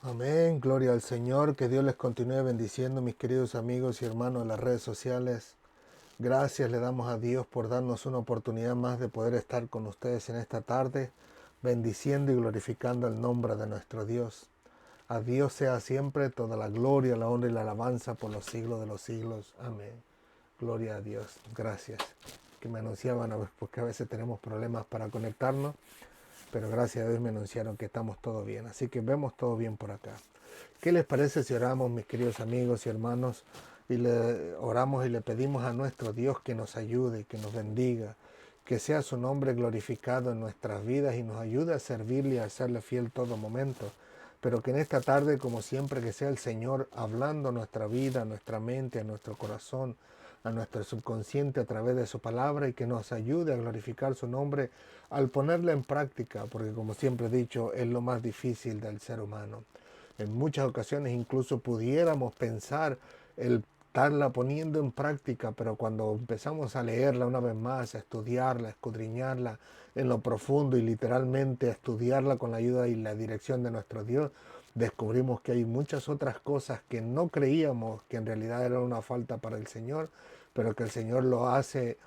Amén, gloria al Señor, que Dios les continúe bendiciendo, mis queridos amigos y hermanos de las redes sociales. Gracias le damos a Dios por darnos una oportunidad más de poder estar con ustedes en esta tarde, bendiciendo y glorificando el nombre de nuestro Dios. A Dios sea siempre toda la gloria, la honra y la alabanza por los siglos de los siglos. Amén. Gloria a Dios. Gracias. Que me anunciaban, porque a veces tenemos problemas para conectarnos, pero gracias a Dios me anunciaron que estamos todo bien. Así que vemos todo bien por acá. ¿Qué les parece si oramos, mis queridos amigos y hermanos, y le oramos y le pedimos a nuestro Dios que nos ayude, que nos bendiga, que sea su nombre glorificado en nuestras vidas y nos ayude a servirle y a serle fiel todo momento? Pero que en esta tarde, como siempre, que sea el Señor hablando a nuestra vida, a nuestra mente, a nuestro corazón, a nuestro subconsciente a través de su palabra, y que nos ayude a glorificar su nombre al ponerla en práctica, porque como siempre he dicho, es lo más difícil del ser humano. En muchas ocasiones incluso pudiéramos pensar el estarla poniendo en práctica, pero cuando empezamos a leerla una vez más, a estudiarla, a escudriñarla en lo profundo y literalmente a estudiarla con la ayuda y la dirección de nuestro Dios, descubrimos que hay muchas otras cosas que no creíamos que en realidad eran una falta para el Señor, pero que el Señor lo hace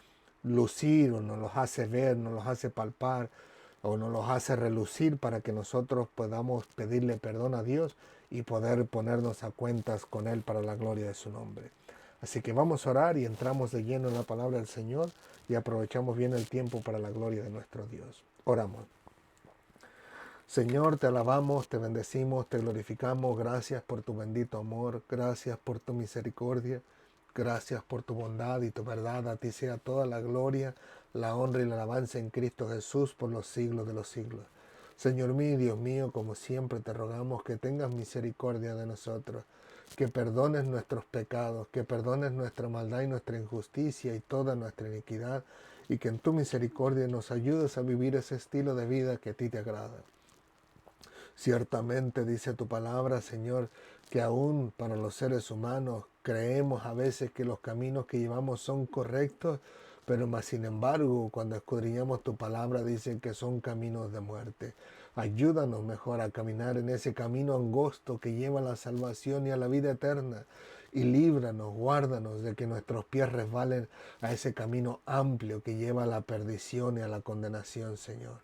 lucir o nos los hace ver, nos los hace palpar o nos los hace relucir para que nosotros podamos pedirle perdón a Dios y poder ponernos a cuentas con Él para la gloria de su nombre. Así que vamos a orar y entramos de lleno en la palabra del Señor y aprovechamos bien el tiempo para la gloria de nuestro Dios. Oramos. Señor, te alabamos, te bendecimos, te glorificamos. Gracias por tu bendito amor, gracias por tu misericordia, gracias por tu bondad y tu verdad. A ti sea toda la gloria, la honra y la alabanza en Cristo Jesús por los siglos de los siglos. Señor mío y Dios mío, como siempre te rogamos que tengas misericordia de nosotros, que perdones nuestros pecados, que perdones nuestra maldad y nuestra injusticia y toda nuestra iniquidad, y que en tu misericordia nos ayudes a vivir ese estilo de vida que a ti te agrada. Ciertamente dice tu palabra, Señor, que aún para los seres humanos creemos a veces que los caminos que llevamos son correctos, pero más sin embargo, cuando escudriñamos tu palabra, dicen que son caminos de muerte. Ayúdanos mejor a caminar en ese camino angosto que lleva a la salvación y a la vida eterna. Y líbranos, guárdanos de que nuestros pies resbalen a ese camino amplio que lleva a la perdición y a la condenación, Señor.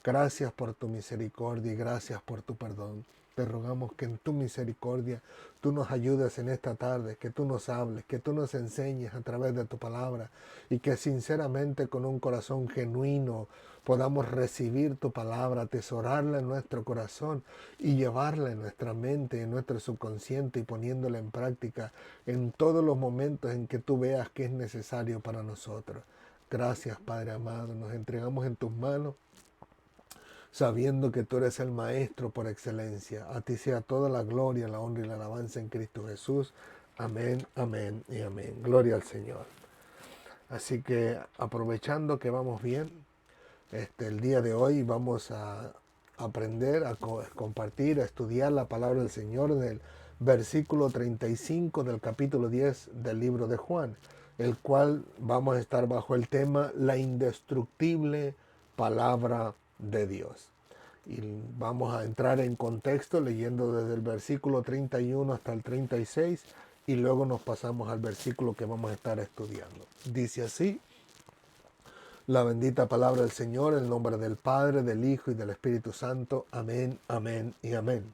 Gracias por tu misericordia y gracias por tu perdón. Te rogamos que en tu misericordia tú nos ayudes en esta tarde, que tú nos hables, que tú nos enseñes a través de tu palabra y que sinceramente con un corazón genuino podamos recibir tu palabra, atesorarla en nuestro corazón y llevarla en nuestra mente, en nuestro subconsciente y poniéndola en práctica en todos los momentos en que tú veas que es necesario para nosotros. Gracias, Padre amado, nos entregamos en tus manos sabiendo que tú eres el Maestro por excelencia. A ti sea toda la gloria, la honra y la alabanza en Cristo Jesús. Amén, amén y amén. Gloria al Señor. Así que aprovechando que vamos bien, el día de hoy vamos a aprender, a compartir, a estudiar la palabra del Señor en el versículo 35 del capítulo 10 del libro de Juan, el cual vamos a estar bajo el tema la indestructible palabra de Dios. Y vamos a entrar en contexto leyendo desde el versículo 31 hasta el 36 y luego nos pasamos al versículo que vamos a estar estudiando. Dice así la bendita palabra del Señor, en el nombre del Padre, del Hijo y del Espíritu Santo. Amén, amén y amén.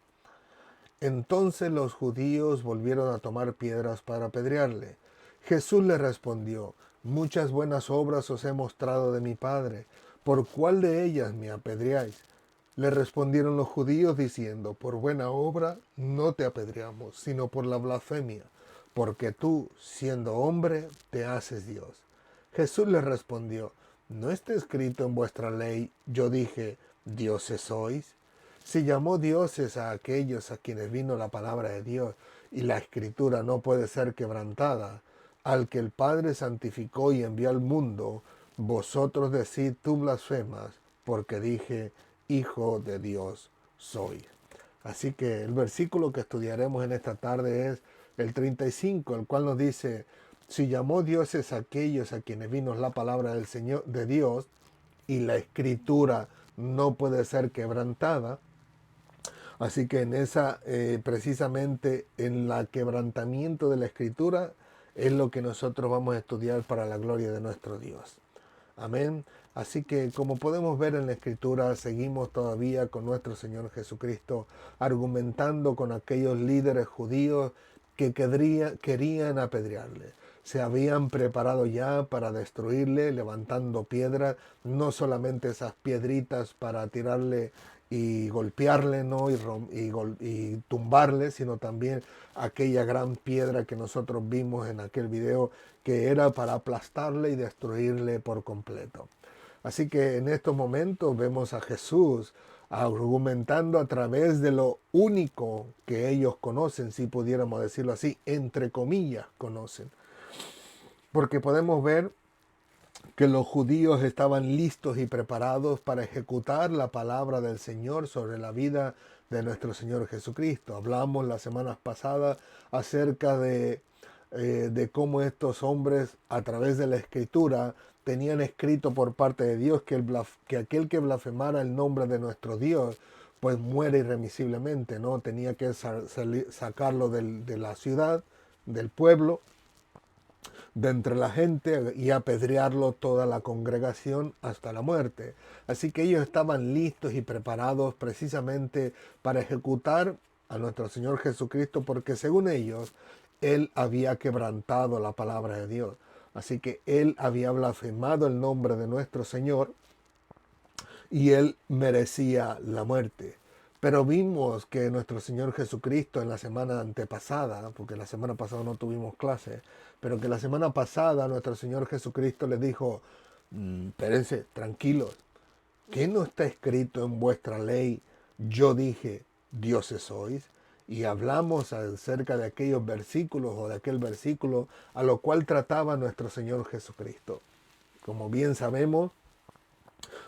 Entonces los judíos volvieron a tomar piedras para apedrearle. Jesús les respondió: muchas buenas obras os he mostrado de mi Padre. ¿Por cuál de ellas me apedreáis? Le respondieron los judíos diciendo: por buena obra no te apedreamos, sino por la blasfemia, porque tú, siendo hombre, te haces Dios. Jesús les respondió: ¿no está escrito en vuestra ley, yo dije, dioses sois? Si llamó dioses a aquellos a quienes vino la palabra de Dios, y la escritura no puede ser quebrantada, al que el Padre santificó y envió al mundo, vosotros decid tú blasfemas, porque dije, Hijo de Dios soy. Así que el versículo que estudiaremos en esta tarde es el 35, el cual nos dice: si llamó dioses a aquellos a quienes vino la palabra del Señor de Dios, y la escritura no puede ser quebrantada, Así que en esa, precisamente en el quebrantamiento de la Escritura, es lo que nosotros vamos a estudiar para la gloria de nuestro Dios. Amén. Así que como podemos ver en la Escritura, seguimos todavía con nuestro Señor Jesucristo argumentando con aquellos líderes judíos que querían apedrearle. Se habían preparado ya para destruirle, levantando piedras, no solamente esas piedritas para tirarle y golpearle, ¿no? Y tumbarle, sino también aquella gran piedra que nosotros vimos en aquel video, que era para aplastarle y destruirle por completo. Así que en estos momentos vemos a Jesús argumentando a través de lo único que ellos conocen, si pudiéramos decirlo así, entre comillas conocen. Porque podemos ver que los judíos estaban listos y preparados para ejecutar la palabra del Señor sobre la vida de nuestro Señor Jesucristo. Hablamos las semanas pasadas acerca de cómo estos hombres, a través de la Escritura, tenían escrito por parte de Dios que aquel que blasfemara el nombre de nuestro Dios, pues muere irremisiblemente, ¿no? Tenía que sacarlo de la ciudad, del pueblo, de entre la gente, y apedrearlo toda la congregación hasta la muerte. Así que ellos estaban listos y preparados precisamente para ejecutar a nuestro Señor Jesucristo, porque según ellos, Él había quebrantado la palabra de Dios. Así que Él había blasfemado el nombre de nuestro Señor y Él merecía la muerte. Pero vimos que nuestro Señor Jesucristo en la semana antepasada, porque la semana pasada no tuvimos clase, pero que la semana pasada nuestro Señor Jesucristo les dijo, espérense, tranquilos, ¿qué no está escrito en vuestra ley? Yo dije, dioses sois. Y hablamos acerca de aquellos versículos o de aquel versículo a lo cual trataba nuestro Señor Jesucristo. Como bien sabemos,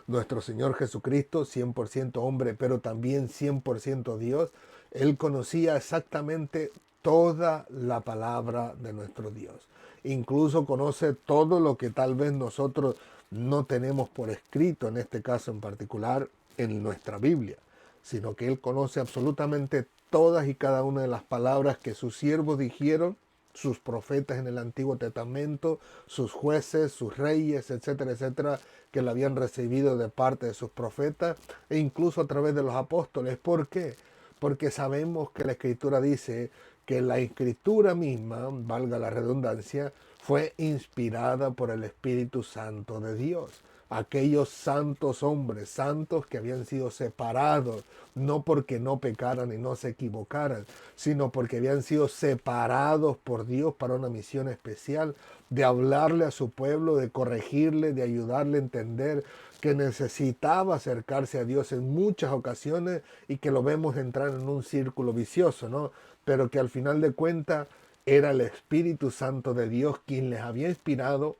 nuestro Señor Jesucristo, 100% hombre, pero también 100% Dios, Él conocía exactamente toda la palabra de nuestro Dios. Incluso conoce todo lo que tal vez nosotros no tenemos por escrito, en este caso en particular, en nuestra Biblia, sino que Él conoce absolutamente todas y cada una de las palabras que sus siervos dijeron, sus profetas en el Antiguo Testamento, sus jueces, sus reyes, etcétera, etcétera, que la habían recibido de parte de sus profetas e incluso a través de los apóstoles. ¿Por qué? Porque sabemos que la Escritura dice que la Escritura misma, valga la redundancia, fue inspirada por el Espíritu Santo de Dios. Aquellos santos hombres, santos que habían sido separados, no porque no pecaran y no se equivocaran, sino porque habían sido separados por Dios para una misión especial, de hablarle a su pueblo, de corregirle, de ayudarle a entender que necesitaba acercarse a Dios en muchas ocasiones y que lo vemos entrar en un círculo vicioso, ¿no? Pero que al final de cuentas era el Espíritu Santo de Dios quien les había inspirado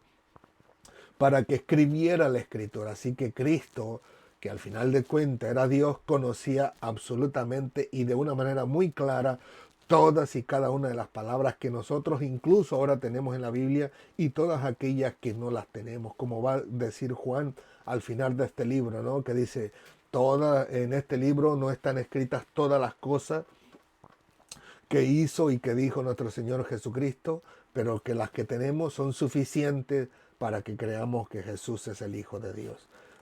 para que escribiera la Escritura. Así que Cristo, que al final de cuentas era Dios, conocía absolutamente y de una manera muy clara todas y cada una de las palabras que nosotros incluso ahora tenemos en la Biblia y todas aquellas que no las tenemos, como va a decir Juan al final de este libro, ¿no? Que dice, en este libro no están escritas todas las cosas que hizo y que dijo nuestro Señor Jesucristo, pero que las que tenemos son suficientes para que creamos que Jesús es el Hijo de Dios.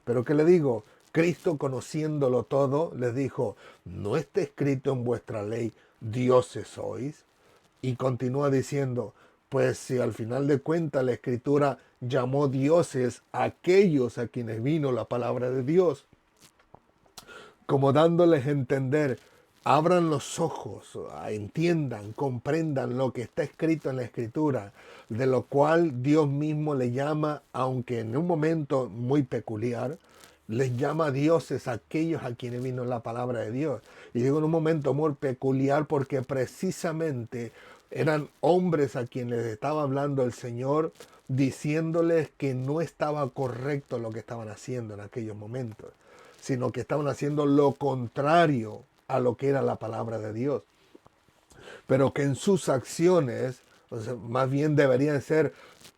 Pero ¿qué le digo? Cristo, conociéndolo todo, les dijo, ¿no está escrito en vuestra ley, dioses sois? Y continúa diciendo, pues si al final de cuentas la Escritura llamó dioses a aquellos a quienes vino la palabra de Dios, como dándoles a entender, abran los ojos, entiendan, comprendan lo que está escrito en la Escritura, de lo cual Dios mismo le llama, aunque en un momento muy peculiar, les llama dioses a aquellos a quienes vino la palabra de Dios. Y digo en un momento muy peculiar porque precisamente eran hombres a quienes les estaba hablando el Señor, diciéndoles que no estaba correcto lo que estaban haciendo en aquellos momentos, sino que estaban haciendo lo contrario a lo que era la palabra de Dios. Pero que en sus acciones, o sea, más bien deberían ser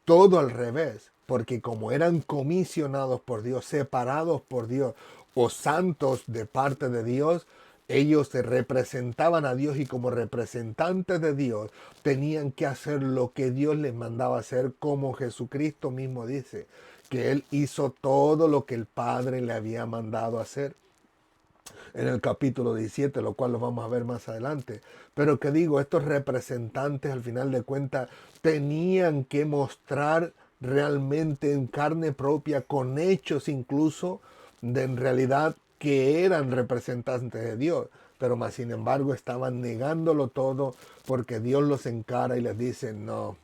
todo al revés, porque como eran comisionados por Dios, separados por Dios o santos de parte de Dios, Ellos se representaban a Dios y como representantes de Dios tenían que hacer lo que Dios les mandaba hacer, como Jesucristo mismo dice, que Él hizo todo lo que el Padre le había mandado hacer en el capítulo 17, lo cual lo vamos a ver más adelante. Pero que digo, estos representantes al final de cuentas tenían que mostrar realmente en carne propia, con hechos incluso, de en realidad que eran representantes de Dios. Pero más sin embargo estaban negándolo todo porque Dios los encara y les dice, no,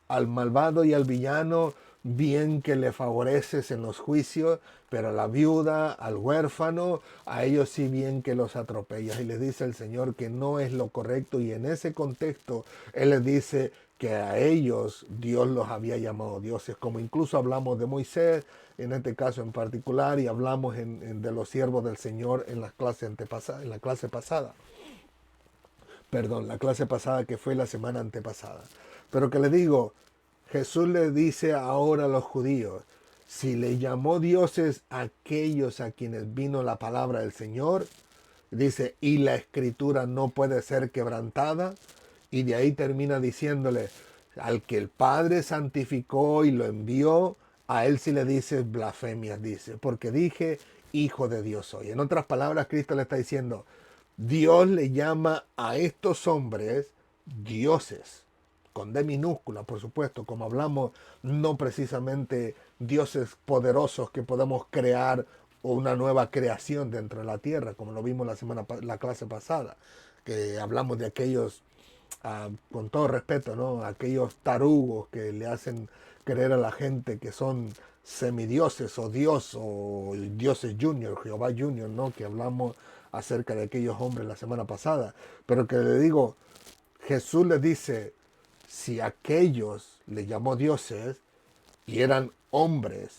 al malvado y al villano, bien que le favoreces en los juicios, pero a la viuda, al huérfano, a ellos sí bien que los atropellas. Y les dice el Señor que no es lo correcto, y en ese contexto Él les dice que a ellos Dios los había llamado dioses, como incluso hablamos de Moisés, en este caso en particular, y hablamos de los siervos del Señor en la clase pasada. Perdón, la clase pasada que fue la semana antepasada. Pero que le digo, Jesús le dice ahora a los judíos, si le llamó dioses a aquellos a quienes vino la palabra del Señor, dice, y la escritura no puede ser quebrantada, y de ahí termina diciéndole, al que el Padre santificó y lo envió, a él sí le dice blasfemias, dice, porque dije, hijo de Dios soy. En otras palabras, Cristo le está diciendo, Dios le llama a estos hombres dioses, con D minúscula, por supuesto, como hablamos, no precisamente dioses poderosos que podemos crear o una nueva creación dentro de la tierra, como lo vimos la clase pasada, que hablamos de aquellos, con todo respeto, ¿no? Aquellos tarugos que le hacen creer a la gente que son semidioses o Dios o dioses junior, Jehová junior, ¿no? Que hablamos acerca de aquellos hombres la semana pasada. Pero que le digo, Jesús les dice, si aquellos le llamó dioses y eran hombres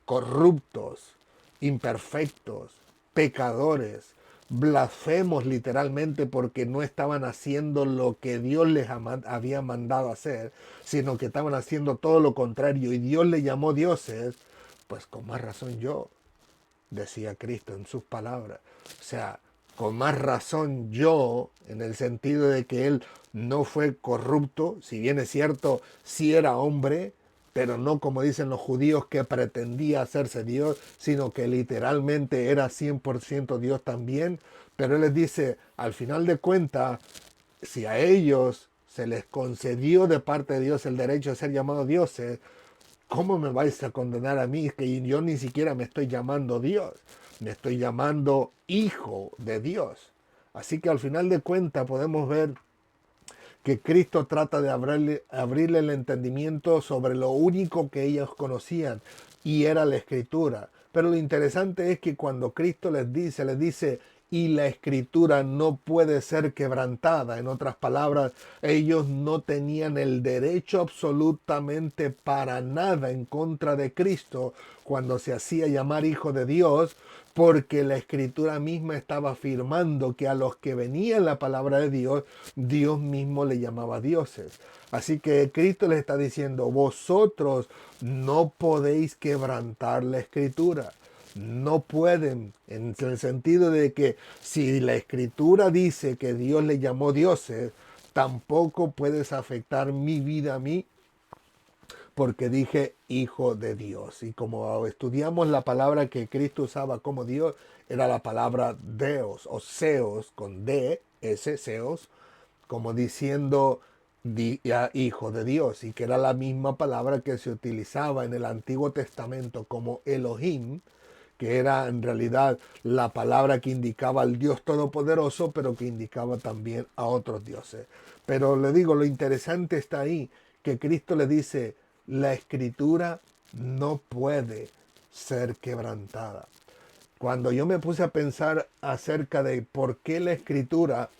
corruptos, imperfectos, pecadores, blasfemos literalmente porque no estaban haciendo lo que Dios les había mandado hacer, sino que estaban haciendo todo lo contrario y Dios les llamó dioses, pues con más razón yo, decía Cristo en sus palabras. O sea, con más razón yo, en el sentido de que él no fue corrupto, si bien es cierto, sí era hombre, pero no como dicen los judíos que pretendía hacerse Dios, sino que literalmente era 100% Dios también. Pero él les dice, al final de cuentas, si a ellos se les concedió de parte de Dios el derecho de ser llamados dioses, ¿cómo me vais a condenar a mí? Que yo ni siquiera me estoy llamando Dios, me estoy llamando hijo de Dios. Así que al final de cuentas podemos ver que Cristo trata de abrirle el entendimiento sobre lo único que ellos conocían, y era la escritura. Pero lo interesante es que cuando Cristo les dice, y la escritura no puede ser quebrantada. En otras palabras, ellos no tenían el derecho absolutamente para nada en contra de Cristo cuando se hacía llamar hijo de Dios, porque la escritura misma estaba afirmando que a los que venían la palabra de Dios, Dios mismo le llamaba dioses. Así que Cristo les está diciendo, vosotros no podéis quebrantar la escritura. No pueden, en el sentido de que si la escritura dice que Dios le llamó dioses, tampoco puedes afectar mi vida a mí porque dije hijo de Dios. Y como estudiamos la palabra que Cristo usaba como Dios, era la palabra Deos o Seos con D, S, Seos, como diciendo hijo de Dios, y que era la misma palabra que se utilizaba en el Antiguo Testamento como Elohim, que era en realidad la palabra que indicaba al Dios Todopoderoso, pero que indicaba también a otros dioses. Pero le digo, lo interesante está ahí, que Cristo le dice, la escritura no puede ser quebrantada. Cuando yo me puse a pensar acerca de por qué la escritura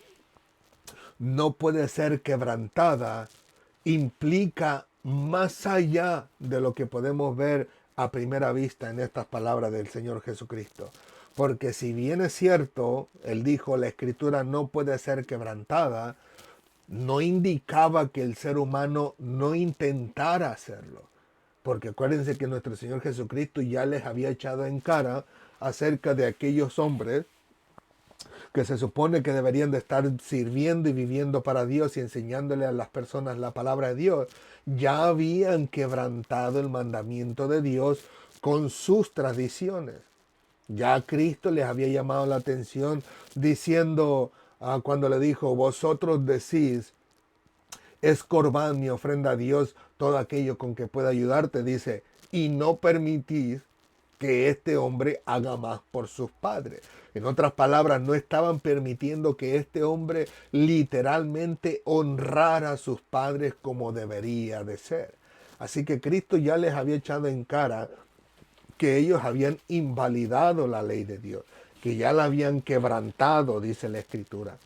no puede ser quebrantada, implica más allá de lo que podemos ver a primera vista en estas palabras del Señor Jesucristo. Porque si bien es cierto, Él dijo, la escritura no puede ser quebrantada, no indicaba que el ser humano no intentara hacerlo. Porque acuérdense que nuestro Señor Jesucristo ya les había echado en cara acerca de aquellos hombres que se supone que deberían de estar sirviendo y viviendo para Dios y enseñándole a las personas la palabra de Dios, ya habían quebrantado el mandamiento de Dios con sus tradiciones. Ya Cristo les había llamado la atención diciendo, cuando le dijo, vosotros decís, es corbán mi ofrenda a Dios, todo aquello con que pueda ayudarte, dice, y no permitís que este hombre haga más por sus padres. En otras palabras, no estaban permitiendo que este hombre literalmente honrara a sus padres como debería de ser. Así que Cristo ya les había echado en cara que ellos habían invalidado la ley de Dios, que ya la habían quebrantado, dice la Escritura.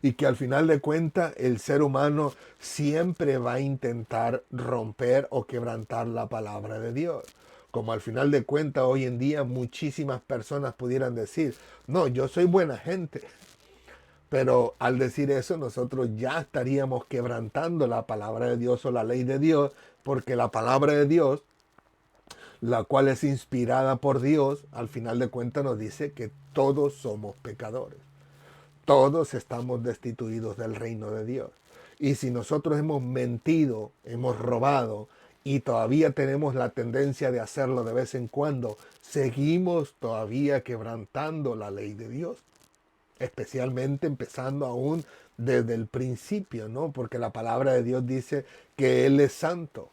Y que al final de cuentas el ser humano siempre va a intentar romper o quebrantar la palabra de Dios. Como al final de cuentas hoy en día muchísimas personas pudieran decir, no, yo soy buena gente. Pero al decir eso nosotros ya estaríamos quebrantando la palabra de Dios o la ley de Dios, porque la palabra de Dios, la cual es inspirada por Dios, al final de cuentas nos dice que todos somos pecadores. Todos estamos destituidos del reino de Dios. Y si nosotros hemos mentido, hemos robado y todavía tenemos la tendencia de hacerlo de vez en cuando, seguimos todavía quebrantando la ley de Dios. Especialmente empezando aún desde el principio, ¿no? Porque la palabra de Dios dice que Él es santo.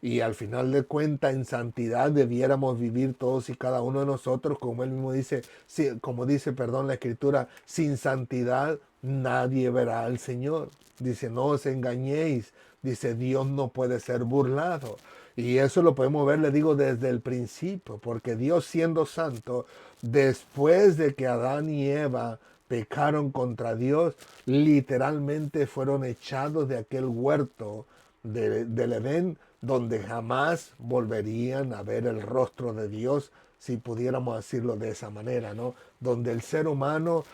Y al final de cuentas, en santidad debiéramos vivir todos y cada uno de nosotros, como él mismo dice, como dice, perdón, la Escritura, sin santidad nadie verá al Señor. Dice, no os engañéis. Dice, Dios no puede ser burlado. Y eso lo podemos ver, le digo, desde el principio, porque Dios siendo santo, después de que Adán y Eva pecaron contra Dios, literalmente fueron echados de aquel huerto del Edén, donde jamás volverían a ver el rostro de Dios, si pudiéramos decirlo de esa manera, ¿no? Donde el ser humano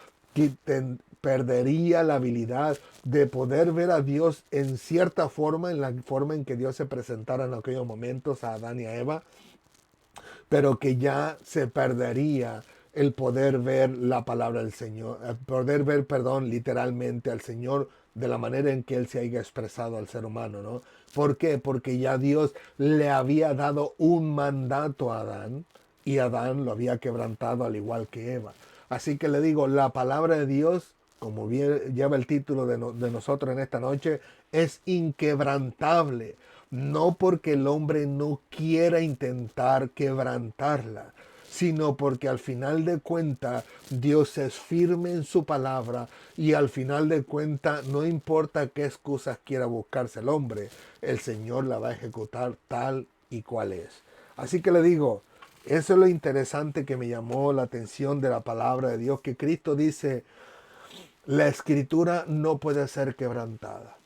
perdería la habilidad de poder ver a Dios en cierta forma, en la forma en que Dios se presentara en aquellos momentos a Adán y a Eva, pero que ya se perdería el poder ver la palabra del Señor, el poder ver, perdón, literalmente al Señor de la manera en que Él se haya expresado al ser humano, ¿no? ¿Por qué? Porque ya Dios le había dado un mandato a Adán y Adán lo había quebrantado al igual que Eva. Así que le digo, la palabra de Dios, como bien lleva el título de nosotros en esta noche, es inquebrantable. No porque el hombre no quiera intentar quebrantarla, sino porque al final de cuentas Dios es firme en su palabra y al final de cuentas no importa qué excusas quiera buscarse el hombre, el Señor la va a ejecutar tal y cual es. Así que le digo, eso es lo interesante que me llamó la atención de la palabra de Dios, que Cristo dice, la escritura no puede ser quebrantada.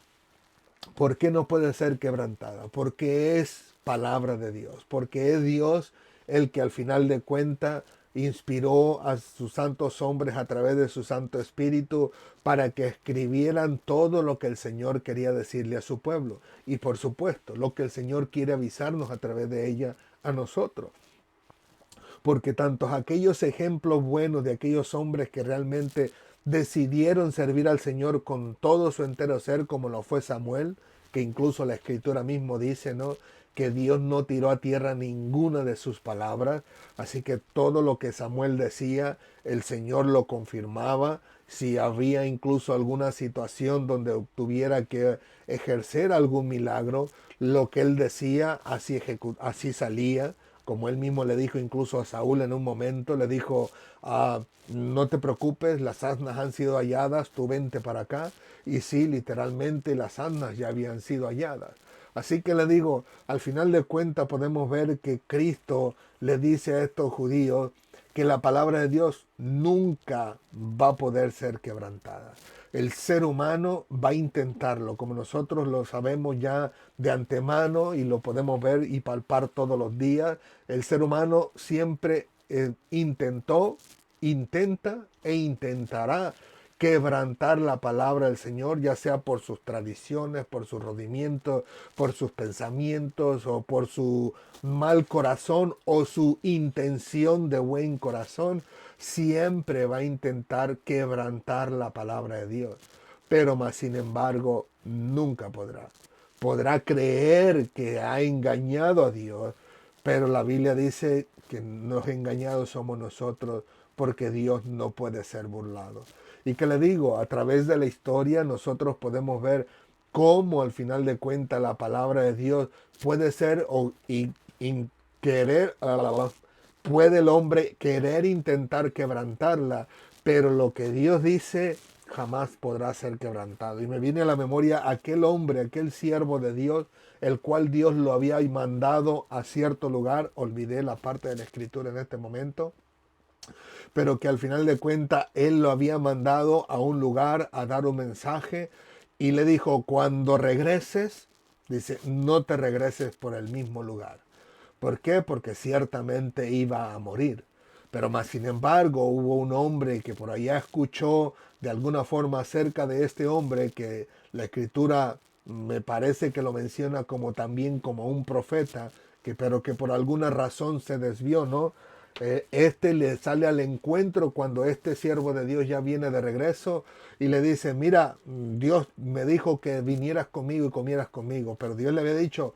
¿Por qué no puede ser quebrantada? Porque es palabra de Dios, porque es Dios el que al final de cuentas inspiró a sus santos hombres a través de su Santo Espíritu para que escribieran todo lo que el Señor quería decirle a su pueblo. Y por supuesto, lo que el Señor quiere avisarnos a través de ella a nosotros. Porque tantos aquellos ejemplos buenos de aquellos hombres que realmente decidieron servir al Señor con todo su entero ser, como lo fue Samuel, que incluso la Escritura mismo dice, ¿no?, que Dios no tiró a tierra ninguna de sus palabras, así que todo lo que Samuel decía, el Señor lo confirmaba. Si había incluso alguna situación donde tuviera que ejercer algún milagro, lo que él decía, así salía. Como él mismo le dijo incluso a Saúl en un momento, le dijo, no te preocupes, las asnas han sido halladas, tú vente para acá. Y sí, literalmente las asnas ya habían sido halladas. Así que le digo, al final de cuentas podemos ver que Cristo le dice a estos judíos que la palabra de Dios nunca va a poder ser quebrantada. El ser humano va a intentarlo, como nosotros lo sabemos ya de antemano y lo podemos ver y palpar todos los días. El ser humano siempre intentó, intenta e intentará quebrantar la palabra del Señor, ya sea por sus tradiciones, por sus rodimientos, por sus pensamientos o por su mal corazón o su intención de buen corazón, siempre va a intentar quebrantar la palabra de Dios. Pero más sin embargo, nunca podrá. Podrá creer que ha engañado a Dios, pero la Biblia dice que los engañados somos nosotros porque Dios no puede ser burlado. Y que le digo, a través de la historia nosotros podemos ver cómo al final de cuentas la palabra de Dios puede ser y querer, puede el hombre querer intentar quebrantarla, pero lo que Dios dice jamás podrá ser quebrantado. Y me viene a la memoria aquel hombre, aquel siervo de Dios, el cual Dios lo había mandado a cierto lugar, olvidé la parte de la escritura en este momento, pero que al final de cuentas él lo había mandado a un lugar a dar un mensaje y le dijo, cuando regreses, dice, no te regreses por el mismo lugar. ¿Por qué? Porque ciertamente iba a morir. Pero más sin embargo hubo un hombre que por allá escuchó de alguna forma acerca de este hombre que la escritura me parece que lo menciona como también como un profeta, pero que por alguna razón se desvió, ¿no? Este le sale al encuentro cuando este siervo de Dios ya viene de regreso y le dice, mira, Dios me dijo que vinieras conmigo y comieras conmigo, pero Dios le había dicho,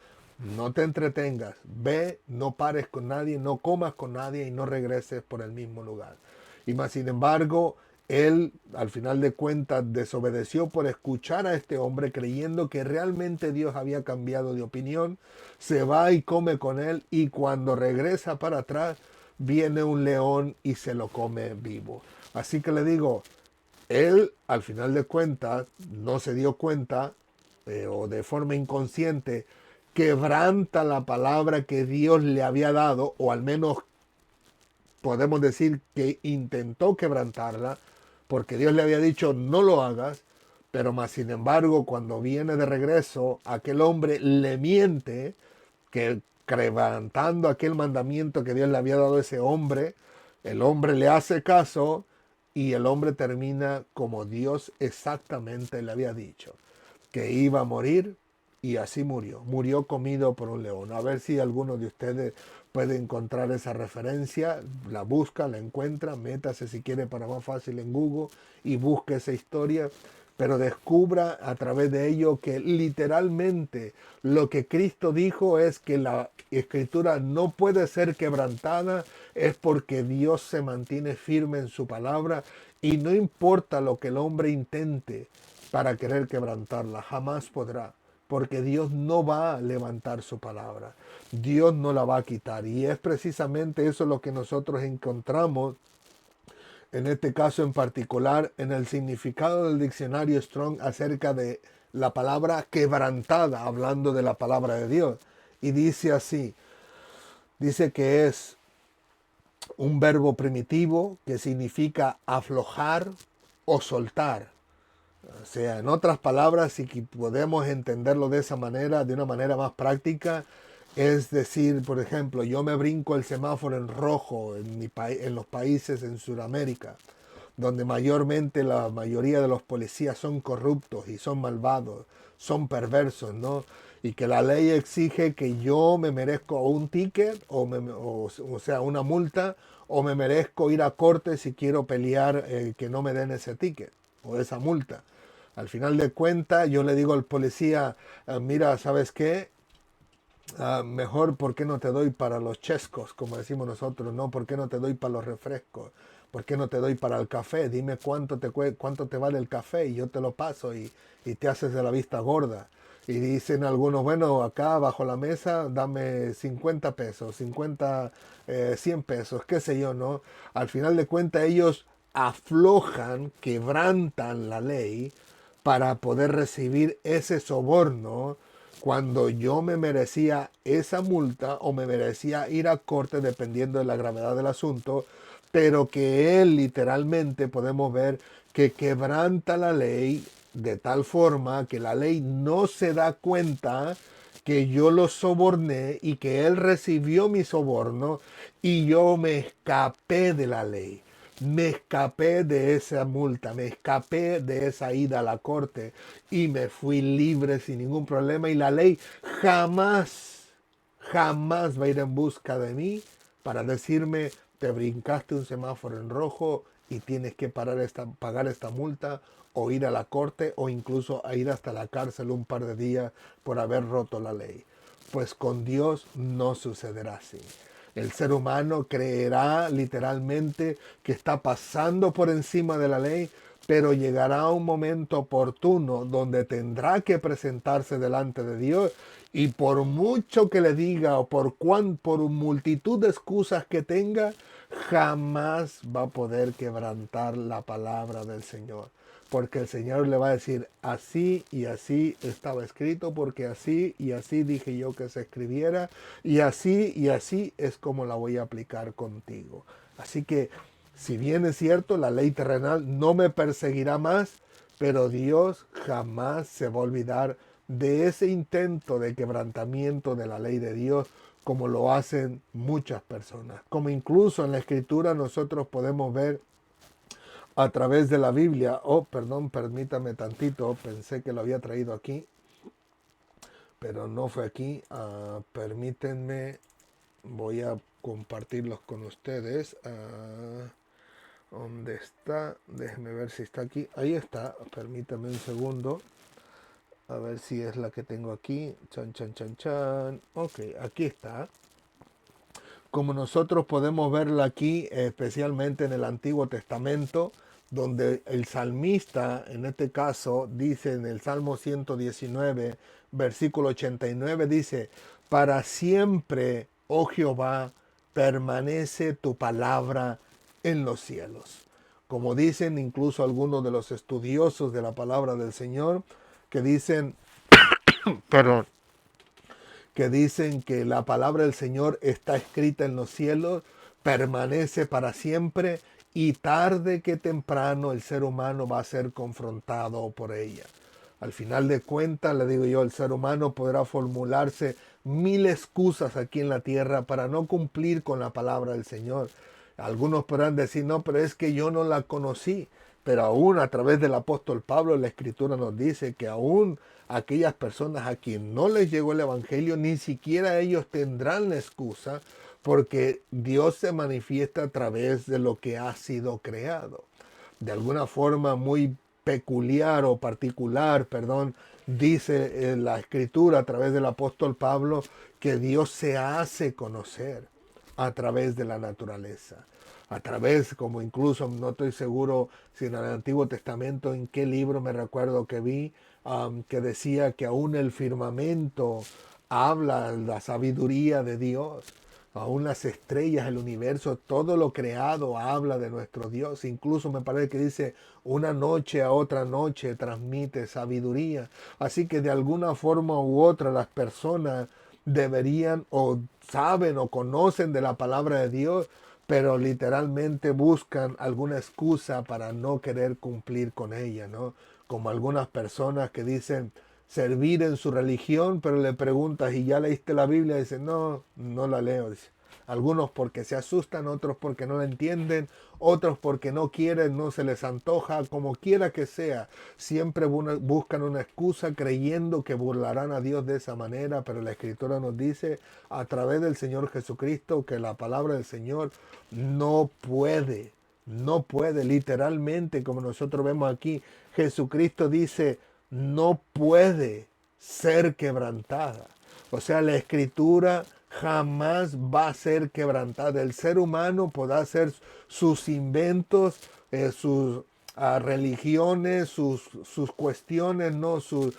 no te entretengas, ve, no pares con nadie, no comas con nadie y no regreses por el mismo lugar. Y más sin embargo, él al final de cuentas desobedeció por escuchar a este hombre creyendo que realmente Dios había cambiado de opinión, se va y come con él y cuando regresa para atrás viene un león y se lo come vivo. Así que le digo, él al final de cuentas no se dio cuenta o de forma inconsciente quebranta la palabra que Dios le había dado, o al menos podemos decir que intentó quebrantarla, porque Dios le había dicho no lo hagas, pero más sin embargo cuando viene de regreso aquel hombre le miente, que quebrantando aquel mandamiento que Dios le había dado a ese hombre, el hombre le hace caso y el hombre termina como Dios exactamente le había dicho, que iba a morir y así murió. Murió comido por un león. A ver si alguno de ustedes puede encontrar esa referencia, la busca, la encuentra, métase si quiere para más fácil en Google y busque esa historia, pero descubra a través de ello que literalmente lo que Cristo dijo es que la escritura no puede ser quebrantada, es porque Dios se mantiene firme en su palabra y no importa lo que el hombre intente para querer quebrantarla, jamás podrá, porque Dios no va a levantar su palabra, Dios no la va a quitar y es precisamente eso lo que nosotros encontramos en este caso en particular, en el significado del diccionario Strong acerca de la palabra quebrantada, hablando de la palabra de Dios. Y dice así, dice que es un verbo primitivo que significa aflojar o soltar. O sea, en otras palabras, si podemos entenderlo de esa manera, de una manera más práctica, es decir, por ejemplo, yo me brinco el semáforo en rojo en los países en Sudamérica, donde mayormente la mayoría de los policías son corruptos y son malvados, son perversos, ¿no? Y que la ley exige que yo me merezco un ticket o sea, una multa, o me merezco ir a corte si quiero pelear que no me den ese ticket o esa multa. Al final de cuentas, yo le digo al policía, mira, ¿sabes qué? Mejor, ¿por qué no te doy para los chescos, como decimos nosotros? ¿No? ¿Por qué no te doy para los refrescos? ¿Por qué no te doy para el café? Dime cuánto te vale el café y yo te lo paso y te haces de la vista gorda. Y dicen algunos, bueno, acá bajo la mesa dame 50 pesos, 50, 100 pesos, qué sé yo, ¿no? Al final de cuentas ellos aflojan, quebrantan la ley para poder recibir ese soborno cuando yo me merecía esa multa o me merecía ir a corte dependiendo de la gravedad del asunto, pero que él literalmente podemos ver que quebranta la ley de tal forma que la ley no se da cuenta que yo lo soborné y que él recibió mi soborno y yo me escapé de la ley. me escapé de esa multa, me escapé de esa ida a la corte y me fui libre sin ningún problema. Y la ley jamás, jamás va a ir en busca de mí para decirme, te brincaste un semáforo en rojo y tienes que pagar esta multa o ir a la corte o incluso a ir hasta la cárcel un par de días por haber roto la ley. Pues con Dios no sucederá así. El ser humano creerá literalmente que está pasando por encima de la ley, pero llegará un momento oportuno donde tendrá que presentarse delante de Dios y por mucho que le diga o por multitud de excusas que tenga, jamás va a poder quebrantar la palabra del Señor. Porque el Señor le va a decir, así y así estaba escrito, porque así y así dije yo que se escribiera, y así es como la voy a aplicar contigo. Así que, si bien es cierto, la ley terrenal no me perseguirá más, pero Dios jamás se va a olvidar de ese intento de quebrantamiento de la ley de Dios, como lo hacen muchas personas. Como incluso en la Escritura nosotros podemos ver a través de la Biblia. Oh, perdón, permítame tantito, pensé que lo había traído aquí, pero no fue aquí. Permítanme, voy a compartirlos con ustedes. ¿Dónde está? Déjenme ver si está aquí. Ahí está, permítame un segundo. A ver si es la que tengo aquí. Chan, chan, chan, chan. Ok, aquí está. Como nosotros podemos verla aquí, especialmente en el Antiguo Testamento, donde el salmista, en este caso, dice en el Salmo 119, versículo 89, dice, para siempre, oh Jehová, permanece tu palabra en los cielos. Como dicen incluso algunos de los estudiosos de la palabra del Señor, que dicen, perdón, que dicen que la palabra del Señor está escrita en los cielos, permanece para siempre y tarde que temprano el ser humano va a ser confrontado por ella. Al final de cuentas, le digo yo, el ser humano podrá formularse mil excusas aquí en la tierra para no cumplir con la palabra del Señor. Algunos podrán decir, no, pero es que yo no la conocí. Pero aún a través del apóstol Pablo, la escritura nos dice que aún aquellas personas a quien no les llegó el evangelio, ni siquiera ellos tendrán la excusa, porque Dios se manifiesta a través de lo que ha sido creado. De alguna forma muy peculiar o particular, perdón, dice la escritura a través del apóstol Pablo que Dios se hace conocer a través de la naturaleza. A través, como incluso no estoy seguro si en el Antiguo Testamento, en qué libro me recuerdo que vi, que decía que aún el firmamento habla la sabiduría de Dios. Aún las estrellas, el universo, todo lo creado habla de nuestro Dios. Incluso me parece que dice, una noche a otra noche transmite sabiduría. Así que de alguna forma u otra las personas deberían o saben o conocen de la palabra de Dios, pero literalmente buscan alguna excusa para no querer cumplir con ella, ¿no? Como algunas personas que dicen servir en su religión, pero le preguntas, ¿y ya leíste la Biblia? Y dicen, no, no la leo. Dice, algunos porque se asustan, otros porque no la entienden, otros porque no quieren, no se les antoja, como quiera que sea. Siempre buscan una excusa creyendo que burlarán a Dios de esa manera, pero la Escritura nos dice a través del Señor Jesucristo que la palabra del Señor no puede, literalmente, como nosotros vemos aquí, Jesucristo dice, no puede ser quebrantada. O sea, la escritura jamás va a ser quebrantada. El ser humano podrá hacer sus inventos, sus religiones, sus cuestiones, ¿no? Sus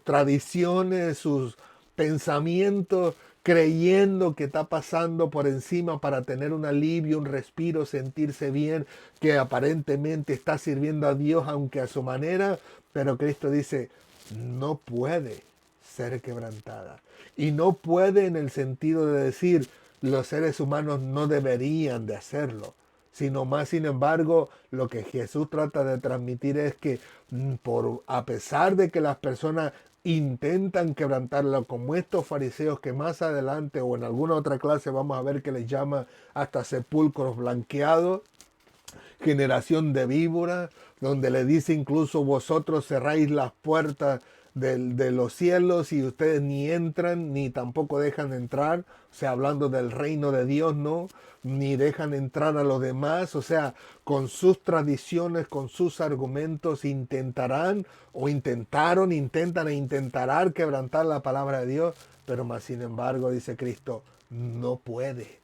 tradiciones, sus pensamientos, creyendo que está pasando por encima para tener un alivio, un respiro, sentirse bien, que aparentemente está sirviendo a Dios, aunque a su manera, pero Cristo dice, no puede ser quebrantada. Y no puede en el sentido de decir, los seres humanos no deberían de hacerlo, sino más sin embargo, lo que Jesús trata de transmitir es que a pesar de que las personas intentan quebrantarla, como estos fariseos que más adelante o en alguna otra clase vamos a ver que les llama hasta sepulcros blanqueados, generación de víboras, donde le dice incluso vosotros cerráis las puertas de los cielos y ustedes ni entran ni tampoco dejan entrar, o sea, hablando del reino de Dios, ¿no? Ni dejan entrar a los demás, o sea, con sus tradiciones, con sus argumentos intentarán o intentan e intentarán quebrantar la palabra de Dios, pero más sin embargo, dice Cristo, no puede.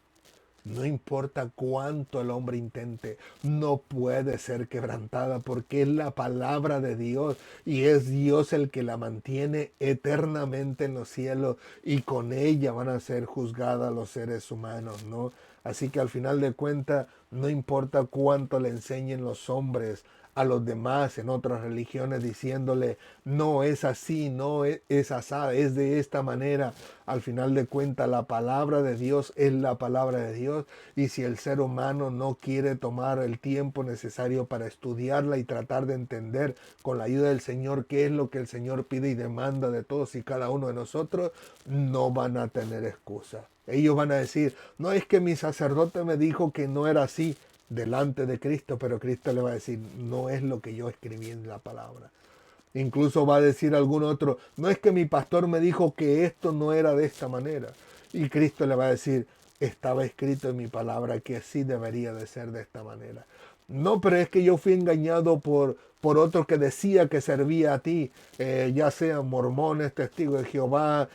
No importa cuánto el hombre intente, no puede ser quebrantada porque es la palabra de Dios y es Dios el que la mantiene eternamente en los cielos y con ella van a ser juzgadas los seres humanos, ¿no? Así que al final de cuentas, no importa cuánto le enseñen los hombres a los demás en otras religiones diciéndole no es así, no es así, es de esta manera. Al final de cuentas la palabra de Dios es la palabra de Dios y si el ser humano no quiere tomar el tiempo necesario para estudiarla y tratar de entender con la ayuda del Señor qué es lo que el Señor pide y demanda de todos y cada uno de nosotros, no van a tener excusa. Ellos van a decir, no es que mi sacerdote me dijo que no era así delante de Cristo, pero Cristo le va a decir, no es lo que yo escribí en la palabra. Incluso va a decir algún otro, no es que mi pastor me dijo que esto no era de esta manera. Y Cristo le va a decir, estaba escrito en mi palabra que sí debería de ser de esta manera. No, pero es que yo fui engañado por otro que decía que servía a ti, ya sean mormones, testigos de Jehová,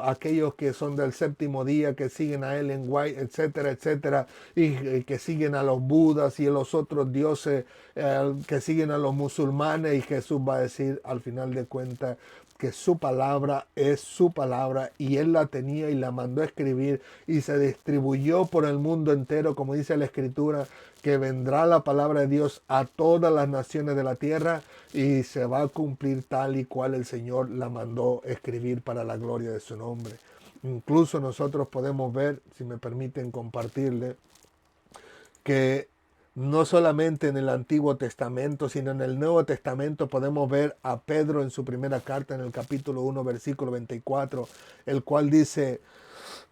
aquellos que son del séptimo día, que siguen a Ellen White, etcétera, etcétera, y que siguen a los budas y a los otros dioses, que siguen a los musulmanes, y Jesús va a decir al final de cuentas que su palabra es su palabra y él la tenía y la mandó a escribir y se distribuyó por el mundo entero, como dice la escritura, que vendrá la palabra de Dios a todas las naciones de la tierra y se va a cumplir tal y cual el Señor la mandó escribir para la gloria de su nombre. Incluso nosotros podemos ver, si me permiten compartirle, que no solamente en el Antiguo Testamento, sino en el Nuevo Testamento podemos ver a Pedro en su primera carta, en el capítulo 1, versículo 24, el cual dice,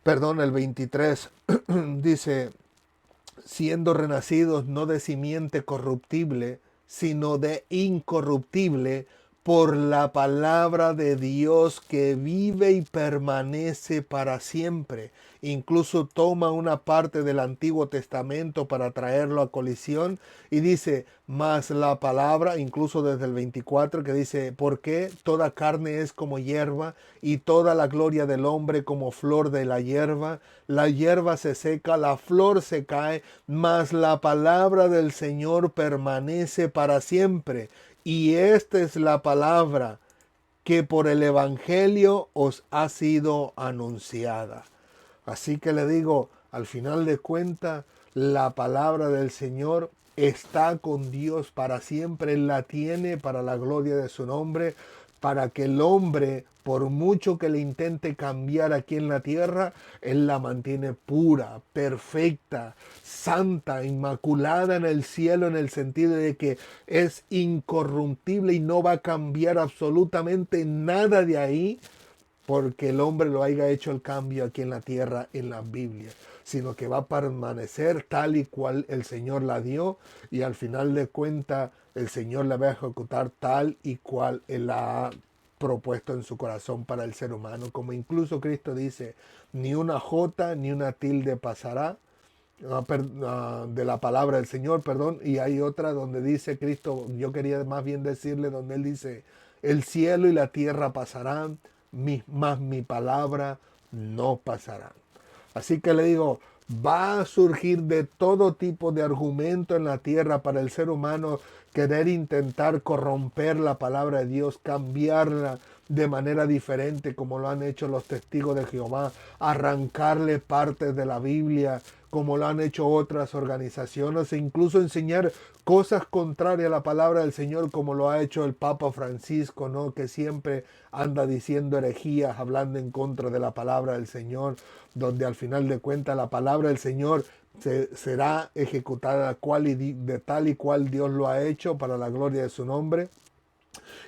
perdón, el 23, dice, siendo renacidos no de simiente corruptible, sino de incorruptible, por la palabra de Dios que vive y permanece para siempre. Incluso toma una parte del Antiguo Testamento para traerlo a colisión y dice, más la palabra, incluso desde el 24, que dice, porque toda carne es como hierba y toda la gloria del hombre como flor de la hierba se seca, la flor se cae, mas la palabra del Señor permanece para siempre. Y esta es la palabra que por el Evangelio os ha sido anunciada. Así que le digo, al final de cuentas, la palabra del Señor está con Dios para siempre. Él la tiene para la gloria de su nombre, para que el hombre, por mucho que le intente cambiar aquí en la tierra, Él la mantiene pura, perfecta, santa, inmaculada en el cielo, en el sentido de que es incorruptible y no va a cambiar absolutamente nada de ahí, porque el hombre lo haya hecho el cambio aquí en la tierra, en la Biblia, sino que va a permanecer tal y cual el Señor la dio y al final de cuentas el Señor la va a ejecutar tal y cual Él la ha propuesto en su corazón para el ser humano, como incluso Cristo dice, ni una jota ni una tilde pasará de la palabra del Señor, perdón, y hay otra donde dice Cristo, yo quería más bien decirle, donde Él dice, el cielo y la tierra pasarán, más mi palabra no pasará. Así que le digo, va a surgir de todo tipo de argumento en la tierra para el ser humano querer intentar corromper la palabra de Dios, cambiarla de manera diferente como lo han hecho los testigos de Jehová, arrancarle partes de la Biblia como lo han hecho otras organizaciones e incluso enseñar cosas contrarias a la palabra del Señor como lo ha hecho el Papa Francisco, ¿no? Que siempre anda diciendo herejías, hablando en contra de la palabra del Señor, donde al final de cuentas la palabra del Señor será ejecutada de tal y cual Dios lo ha hecho para la gloria de su nombre.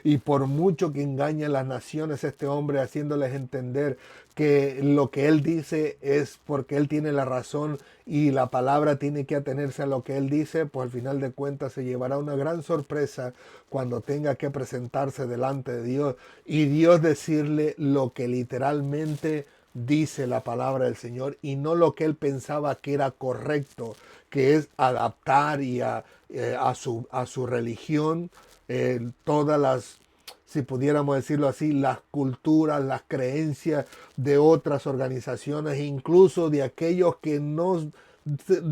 Y por mucho que engañe a las naciones este hombre, haciéndoles entender que lo que él dice es porque él tiene la razón y la palabra tiene que atenerse a lo que él dice, pues al final de cuentas se llevará una gran sorpresa cuando tenga que presentarse delante de Dios y Dios decirle lo que literalmente dice la palabra del Señor y no lo que él pensaba que era correcto, que es adaptar a su religión todas las, si pudiéramos decirlo así, las culturas, las creencias de otras organizaciones, incluso de aquellos que no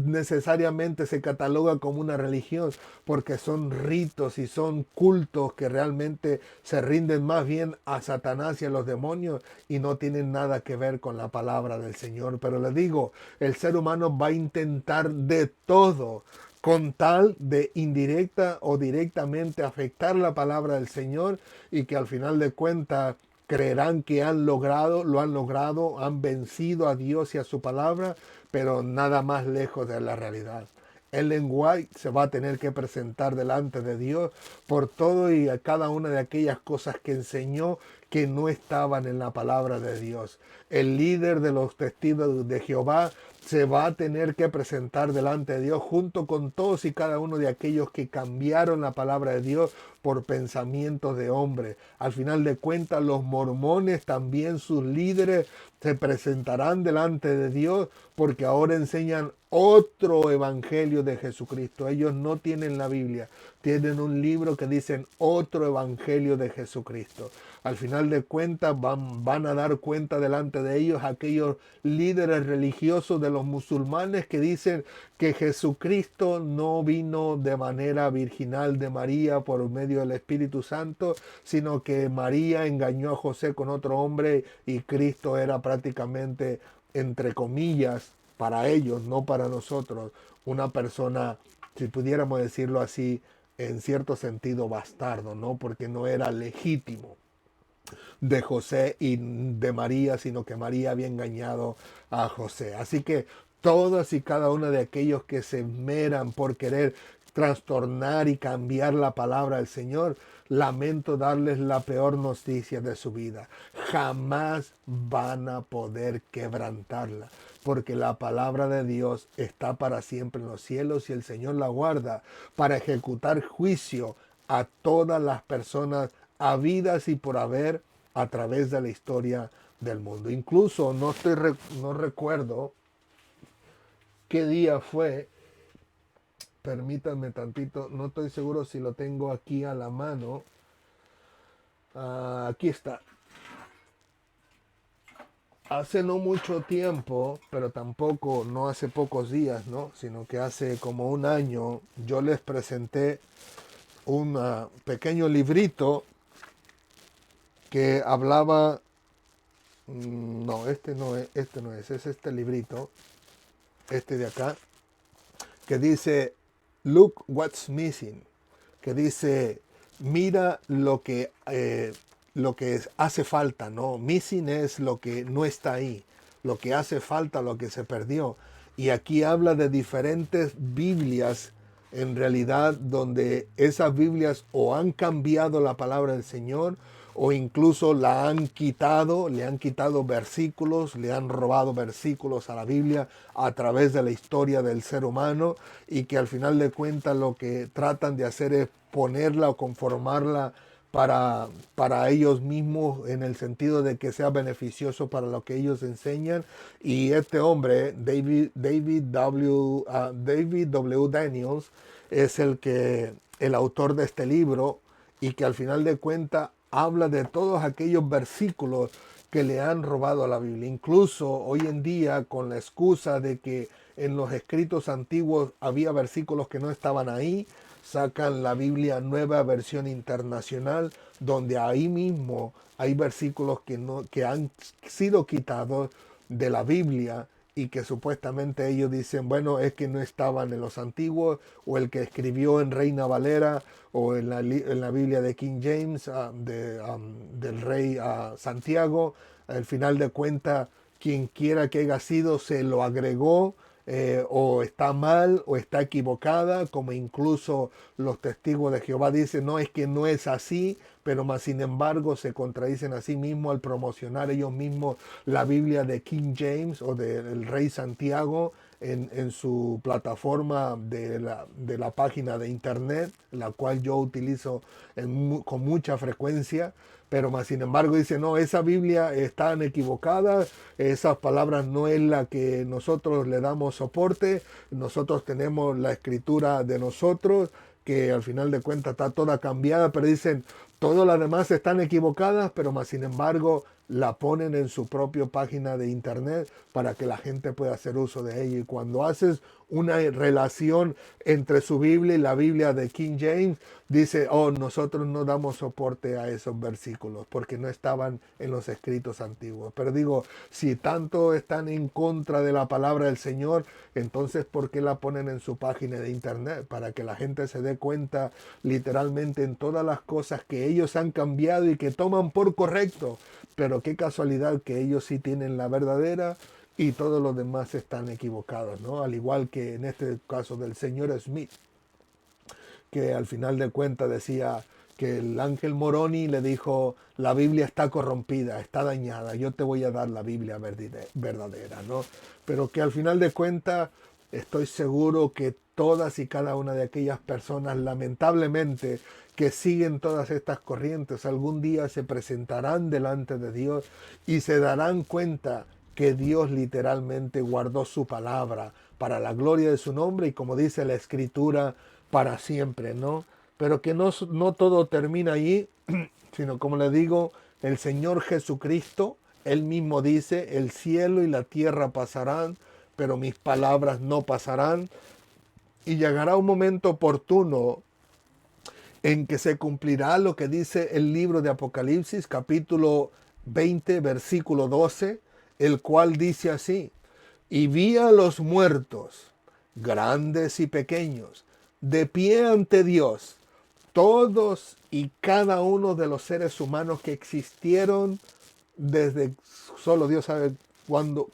necesariamente se cataloga como una religión, porque son ritos y son cultos que realmente se rinden más bien a Satanás y a los demonios y no tienen nada que ver con la palabra del Señor. Pero les digo, el ser humano va a intentar de todo con tal de indirecta o directamente afectar la palabra del Señor y que al final de cuentas creerán que lo han logrado, han vencido a Dios y a su palabra, pero nada más lejos de la realidad. Ellen White se va a tener que presentar delante de Dios por todo y a cada una de aquellas cosas que enseñó que no estaban en la palabra de Dios. El líder de los testigos de Jehová se va a tener que presentar delante de Dios junto con todos y cada uno de aquellos que cambiaron la palabra de Dios por pensamientos de hombre. Al final de cuentas, los mormones, también sus líderes, se presentarán delante de Dios porque ahora enseñan otro evangelio de Jesucristo. Ellos no tienen la Biblia, tienen un libro que dicen otro evangelio de Jesucristo. Al final de cuentas van a dar cuenta delante de ellos aquellos líderes religiosos de los musulmanes que dicen que Jesucristo no vino de manera virginal de María por medio del Espíritu Santo, sino que María engañó a José con otro hombre y Cristo era prácticamente, entre comillas, para ellos, no para nosotros, una persona, si pudiéramos decirlo así, en cierto sentido bastardo, ¿no? Porque no era legítimo de José y de María, sino que María había engañado a José. Así que todos y cada uno de aquellos que se esmeran por querer trastornar y cambiar la palabra del Señor, lamento darles la peor noticia de su vida. Jamás van a poder quebrantarla, porque la palabra de Dios está para siempre en los cielos y el Señor la guarda para ejecutar juicio a todas las personas habidas y por haber a través de la historia del mundo. Incluso no recuerdo qué día fue, permítanme tantito, no estoy seguro si lo tengo aquí a la mano. Aquí está. Hace no mucho tiempo, pero tampoco no hace pocos días, ¿no? Sino que hace como un año, yo les presenté un pequeño librito que hablaba, no, este no es este librito, este de acá, que dice, Look What's Missing, que dice, mira lo que hace falta, ¿no? Missing es lo que no está ahí, lo que hace falta, lo que se perdió. Y aquí habla de diferentes Biblias, en realidad, donde esas Biblias o han cambiado la palabra del Señor, o incluso la han quitado, le han quitado versículos, le han robado versículos a la Biblia a través de la historia del ser humano y que al final de cuentas lo que tratan de hacer es ponerla o conformarla para ellos mismos en el sentido de que sea beneficioso para lo que ellos enseñan. Y este hombre, David W. Daniels, es el autor de este libro y que al final de cuentas habla de todos aquellos versículos que le han robado a la Biblia. Incluso hoy en día, con la excusa de que en los escritos antiguos había versículos que no estaban ahí, sacan la Biblia Nueva Versión Internacional, donde ahí mismo hay versículos que han sido quitados de la Biblia y que supuestamente ellos dicen, bueno, es que no estaban en los antiguos, o el que escribió en Reina Valera, o en la Biblia de King James, del rey Santiago. Al final de cuentas, quien quiera que haya sido, se lo agregó o está mal o está equivocada, como incluso los testigos de Jehová dicen, no, es que no es así, pero más sin embargo se contradicen a sí mismos al promocionar ellos mismos la Biblia de King James o del Rey Santiago en su plataforma de la página de internet, la cual yo utilizo con mucha frecuencia. Pero más sin embargo dice, no, esa Biblia están equivocadas, esas palabras no es la que nosotros le damos soporte, nosotros tenemos la escritura de nosotros, que al final de cuentas está toda cambiada, pero dicen, todas las demás están equivocadas, pero más sin embargo la ponen en su propia página de internet para que la gente pueda hacer uso de ella. Y cuando haces una relación entre su Biblia y la Biblia de King James, dice, oh, nosotros no damos soporte a esos versículos porque no estaban en los escritos antiguos. Pero digo, si tanto están en contra de la palabra del Señor, entonces ¿por qué la ponen en su página de internet? Para que la gente se dé cuenta literalmente en todas las cosas que ellos han cambiado y que toman por correcto. Pero qué casualidad que ellos sí tienen la verdadera y todos los demás están equivocados, ¿no? Al igual que en este caso del señor Smith, que al final de cuentas decía que el ángel Moroni le dijo, la Biblia está corrompida, está dañada, yo te voy a dar la Biblia verdadera, ¿no? Pero que al final de cuentas estoy seguro que todas y cada una de aquellas personas, lamentablemente, que siguen todas estas corrientes, algún día se presentarán delante de Dios y se darán cuenta que Dios literalmente guardó su palabra para la gloria de su nombre y como dice la escritura, para siempre, ¿no? Pero que no todo termina allí, sino como le digo, el Señor Jesucristo, Él mismo dice, el cielo y la tierra pasarán, pero mis palabras no pasarán. Y llegará un momento oportuno en que se cumplirá lo que dice el libro de Apocalipsis, capítulo 20, versículo 12, el cual dice así, y vi a los muertos, grandes y pequeños, de pie ante Dios, todos y cada uno de los seres humanos que existieron desde, solo Dios sabe cuándo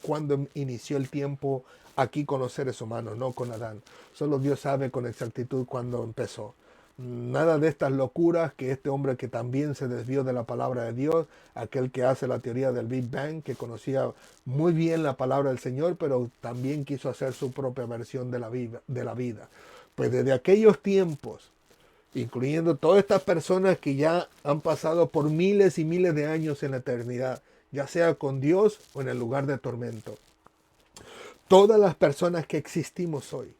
inició el tiempo aquí con los seres humanos, no con Adán. Solo Dios sabe con exactitud cuándo empezó. Nada de estas locuras que este hombre que también se desvió de la palabra de Dios, aquel que hace la teoría del Big Bang, que conocía muy bien la palabra del Señor, pero también quiso hacer su propia versión de la vida. Pues desde aquellos tiempos, incluyendo todas estas personas que ya han pasado por miles y miles de años en la eternidad, ya sea con Dios o en el lugar de tormento. Todas las personas que existimos hoy,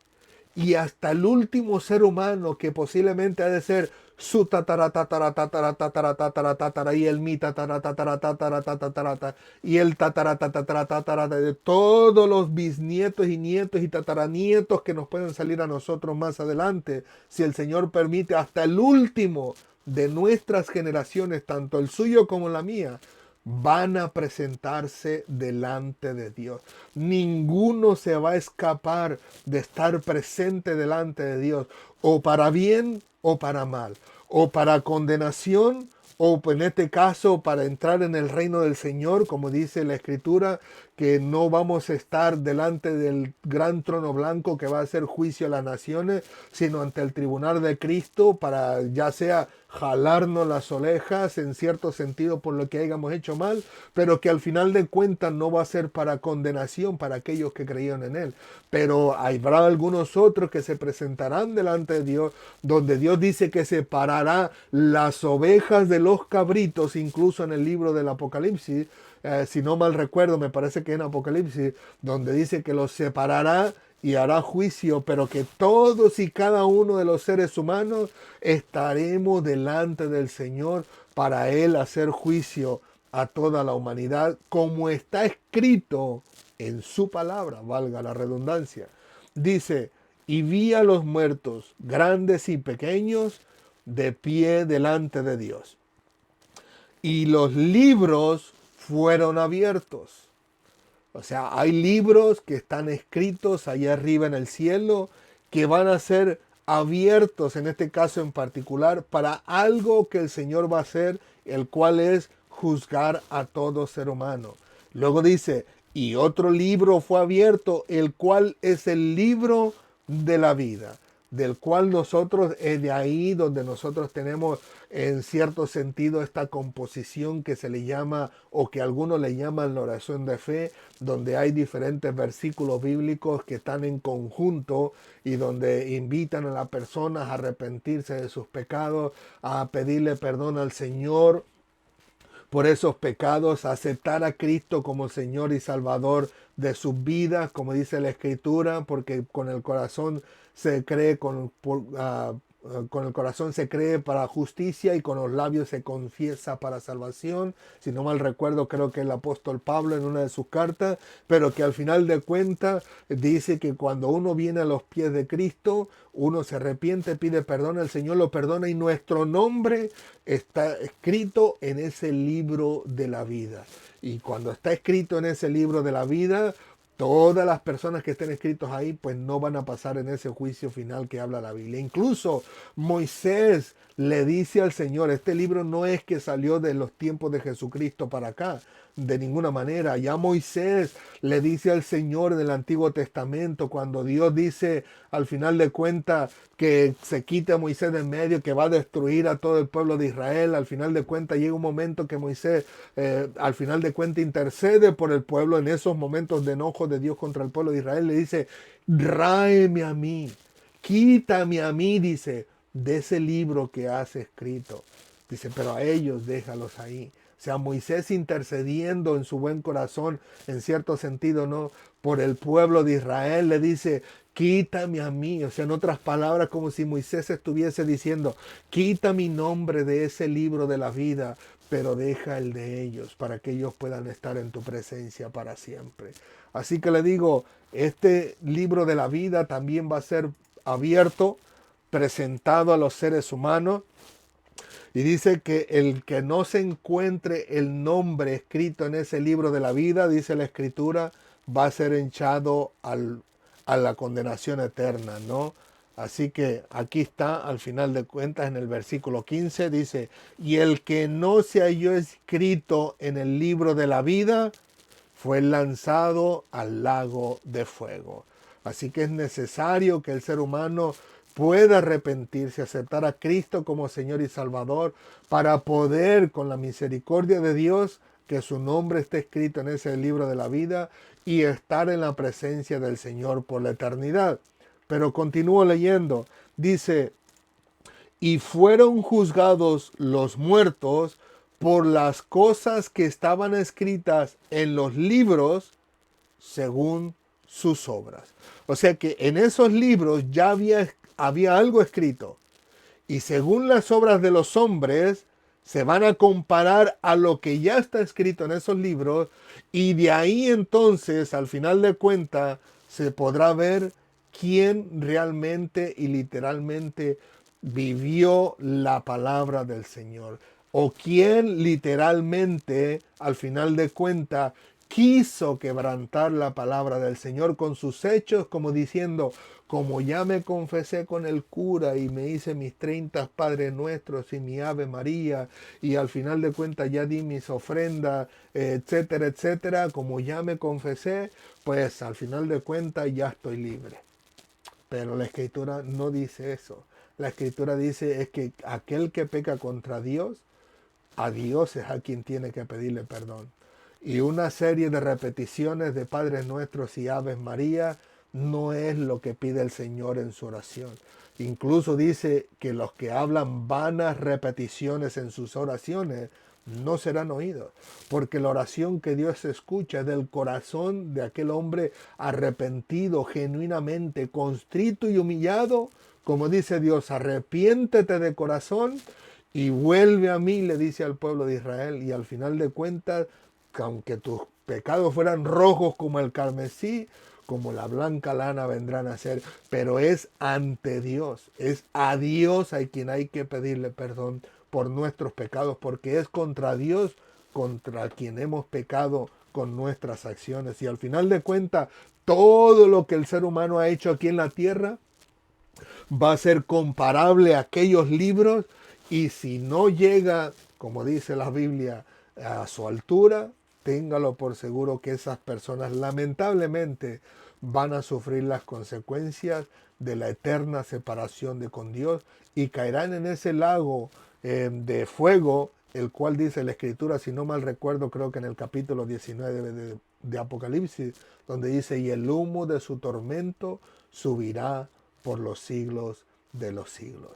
y hasta el último ser humano que posiblemente ha de ser su tatara tatara tatara tatara tatara tatara y el mi tatara tatara tatara tatara y el tatara tatara tatara de todos los bisnietos y nietos y tataranietos que nos pueden salir a nosotros más adelante, si el Señor permite, hasta el último de nuestras generaciones, tanto el suyo como la mía, van a presentarse delante de Dios. Ninguno se va a escapar de estar presente delante de Dios, o para bien o para mal, o para condenación, o en este caso para entrar en el reino del Señor, como dice la Escritura, que no vamos a estar delante del gran trono blanco que va a hacer juicio a las naciones, sino ante el tribunal de Cristo para ya sea jalarnos las orejas en cierto sentido por lo que hayamos hecho mal, pero que al final de cuentas no va a ser para condenación para aquellos que creyeron en Él. Pero habrá algunos otros que se presentarán delante de Dios, donde Dios dice que separará las ovejas de los cabritos, incluso en el libro del Apocalipsis, si no mal recuerdo, me parece que en Apocalipsis, donde dice que los separará y hará juicio, pero que todos y cada uno de los seres humanos estaremos delante del Señor para Él hacer juicio a toda la humanidad, como está escrito en su palabra, valga la redundancia. Dice, y vi a los muertos, grandes y pequeños, de pie delante de Dios. Y los libros fueron abiertos. O sea, hay libros que están escritos allá arriba en el cielo que van a ser abiertos, en este caso en particular, para algo que el Señor va a hacer, el cual es juzgar a todo ser humano. Luego dice, y otro libro fue abierto, el cual es el libro de la vida, del cual nosotros, es de ahí donde nosotros tenemos en cierto sentido esta composición que se le llama, o que algunos le llaman la oración de fe, donde hay diferentes versículos bíblicos que están en conjunto y donde invitan a las personas a arrepentirse de sus pecados, a pedirle perdón al Señor por esos pecados, aceptar a Cristo como Señor y Salvador de sus vidas, como dice la Escritura, porque con el corazón se cree, con el corazón se cree para justicia y con los labios se confiesa para salvación. Si no mal recuerdo, creo que el apóstol Pablo en una de sus cartas, pero que al final de cuentas dice que cuando uno viene a los pies de Cristo, uno se arrepiente, pide perdón, el Señor lo perdona y nuestro nombre está escrito en ese libro de la vida. Y cuando está escrito en ese libro de la vida, todas las personas que estén escritos ahí, pues no van a pasar en ese juicio final que habla la Biblia. Incluso Moisés le dice al Señor, este libro no es que salió de los tiempos de Jesucristo para acá, de ninguna manera. Ya Moisés le dice al Señor en el Antiguo Testamento, cuando Dios dice al final de cuentas que se quite a Moisés de en medio, que va a destruir a todo el pueblo de Israel, al final de cuentas llega un momento que Moisés al final de cuentas intercede por el pueblo en esos momentos de enojo de Dios contra el pueblo de Israel, le dice, ráeme a mí, quítame a mí, dice, de ese libro que has escrito. Dice, pero a ellos déjalos ahí. O sea, Moisés intercediendo en su buen corazón, en cierto sentido, ¿no? Por el pueblo de Israel, le dice, quita a mí. O sea, en otras palabras, como si Moisés estuviese diciendo, quita mi nombre de ese libro de la vida, pero deja el de ellos, para que ellos puedan estar en tu presencia para siempre. Así que le digo, este libro de la vida también va a ser abierto, presentado a los seres humanos. Y dice que el que no se encuentre el nombre escrito en ese libro de la vida, dice la Escritura, va a ser echado a la condenación eterna, ¿no? Así que aquí está, al final de cuentas, en el versículo 15, dice, y el que no se halló escrito en el libro de la vida, fue lanzado al lago de fuego. Así que es necesario que el ser humano pueda arrepentirse, aceptar a Cristo como Señor y Salvador, para poder, con la misericordia de Dios, que su nombre esté escrito en ese libro de la vida y estar en la presencia del Señor por la eternidad. Pero continúo leyendo. Dice, y fueron juzgados los muertos por las cosas que estaban escritas en los libros según sus obras. O sea que en esos libros ya había algo escrito. Y según las obras de los hombres, se van a comparar a lo que ya está escrito en esos libros. Y de ahí entonces, al final de cuentas, se podrá ver quién realmente y literalmente vivió la palabra del Señor. O quién literalmente, al final de cuentas, quiso quebrantar la palabra del Señor con sus hechos, como diciendo, como ya me confesé con el cura y me hice mis 30 Padres Nuestros y mi Ave María, y al final de cuentas ya di mis ofrendas, etcétera, etcétera, como ya me confesé, pues al final de cuentas ya estoy libre. Pero la Escritura no dice eso. La Escritura dice es que aquel que peca contra Dios, a Dios es a quien tiene que pedirle perdón. Y una serie de repeticiones de Padres Nuestros y Aves María no es lo que pide el Señor en su oración. Incluso dice que los que hablan vanas repeticiones en sus oraciones no serán oídos, porque la oración que Dios escucha es del corazón de aquel hombre arrepentido, genuinamente, contrito y humillado, como dice Dios, arrepiéntete de corazón y vuelve a mí, le dice al pueblo de Israel, y al final de cuentas, que aunque tus pecados fueran rojos como el carmesí, como la blanca lana vendrán a ser, pero es ante Dios, es a Dios a quien hay que pedirle perdón por nuestros pecados, porque es contra Dios contra quien hemos pecado con nuestras acciones. Y al final de cuentas, todo lo que el ser humano ha hecho aquí en la tierra va a ser comparable a aquellos libros, y si no llega, como dice la Biblia, a su altura, téngalo por seguro que esas personas lamentablemente van a sufrir las consecuencias de la eterna separación de con Dios y caerán en ese lago de fuego, el cual dice la Escritura, si no mal recuerdo, creo que en el capítulo 19 de Apocalipsis, donde dice, y el humo de su tormento subirá por los siglos de los siglos.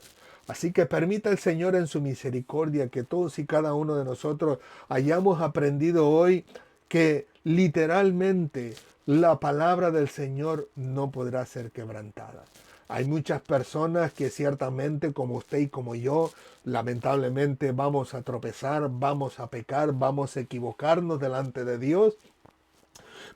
Así que permita el Señor en su misericordia que todos y cada uno de nosotros hayamos aprendido hoy que literalmente la palabra del Señor no podrá ser quebrantada. Hay muchas personas que ciertamente, como usted y como yo, lamentablemente vamos a tropezar, vamos a pecar, vamos a equivocarnos delante de Dios,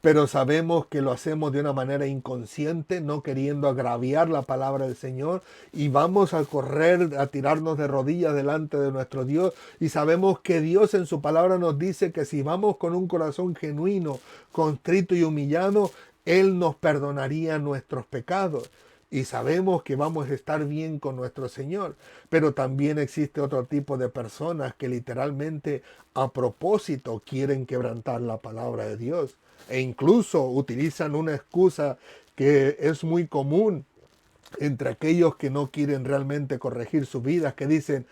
pero sabemos que lo hacemos de una manera inconsciente, no queriendo agraviar la palabra del Señor, y vamos a correr, a tirarnos de rodillas delante de nuestro Dios, y sabemos que Dios en su palabra nos dice que si vamos con un corazón genuino, contrito y humillado, Él nos perdonaría nuestros pecados. Y sabemos que vamos a estar bien con nuestro Señor. Pero también existe otro tipo de personas que literalmente a propósito quieren quebrantar la palabra de Dios. E incluso utilizan una excusa que es muy común entre aquellos que no quieren realmente corregir sus vidas, que dicen,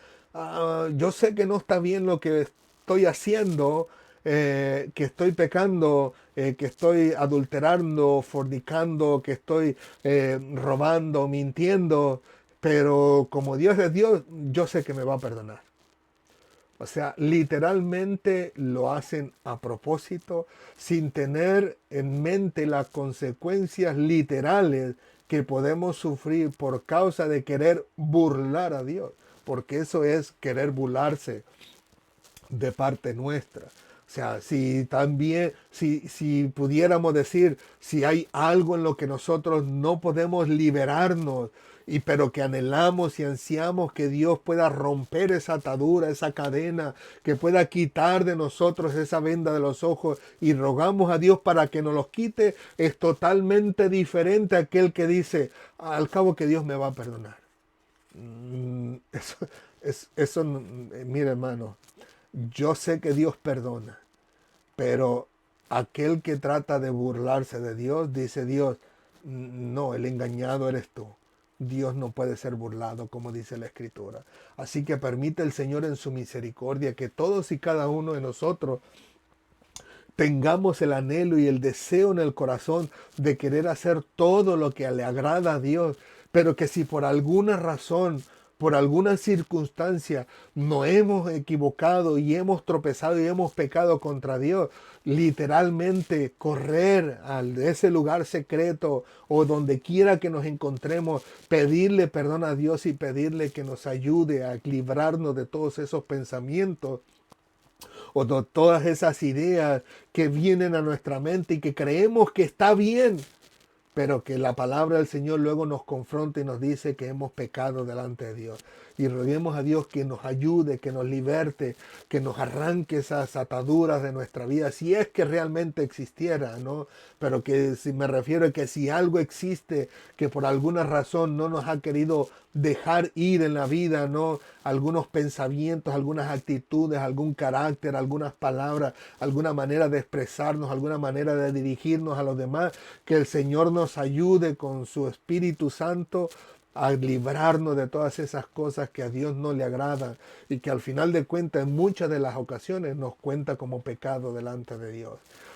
yo sé que no está bien lo que estoy haciendo, que estoy pecando, que estoy adulterando, fornicando, que estoy robando, mintiendo, pero como Dios es Dios, yo sé que me va a perdonar. O sea, literalmente lo hacen a propósito, sin tener en mente las consecuencias literales que podemos sufrir por causa de querer burlar a Dios, porque eso es querer burlarse de parte nuestra. O sea, si también, si pudiéramos decir, si hay algo en lo que nosotros no podemos liberarnos, pero que anhelamos y ansiamos que Dios pueda romper esa atadura, esa cadena, que pueda quitar de nosotros esa venda de los ojos y rogamos a Dios para que nos los quite, es totalmente diferente a aquel que dice, al cabo que Dios me va a perdonar. Mire hermano, yo sé que Dios perdona, pero aquel que trata de burlarse de Dios, dice Dios, no, el engañado eres tú. Dios no puede ser burlado, como dice la Escritura. Así que permite el Señor en su misericordia que todos y cada uno de nosotros tengamos el anhelo y el deseo en el corazón de querer hacer todo lo que le agrada a Dios, pero que si por alguna razón, por alguna circunstancia, no hemos equivocado y hemos tropezado y hemos pecado contra Dios, literalmente correr a ese lugar secreto o donde quiera que nos encontremos, pedirle perdón a Dios y pedirle que nos ayude a librarnos de todos esos pensamientos o de todas esas ideas que vienen a nuestra mente y que creemos que está bien, pero que la palabra del Señor luego nos confronta y nos dice que hemos pecado delante de Dios. Y roguemos a Dios que nos ayude, que nos liberte, que nos arranque esas ataduras de nuestra vida, si es que realmente existiera, ¿no? Pero que si me refiero a que si algo existe que por alguna razón no nos ha querido dejar ir en la vida, ¿no? Algunos pensamientos, algunas actitudes, algún carácter, algunas palabras, alguna manera de expresarnos, alguna manera de dirigirnos a los demás, que el Señor nos ayude con su Espíritu Santo a librarnos de todas esas cosas que a Dios no le agradan y que al final de cuentas en muchas de las ocasiones nos cuenta como pecado delante de Dios.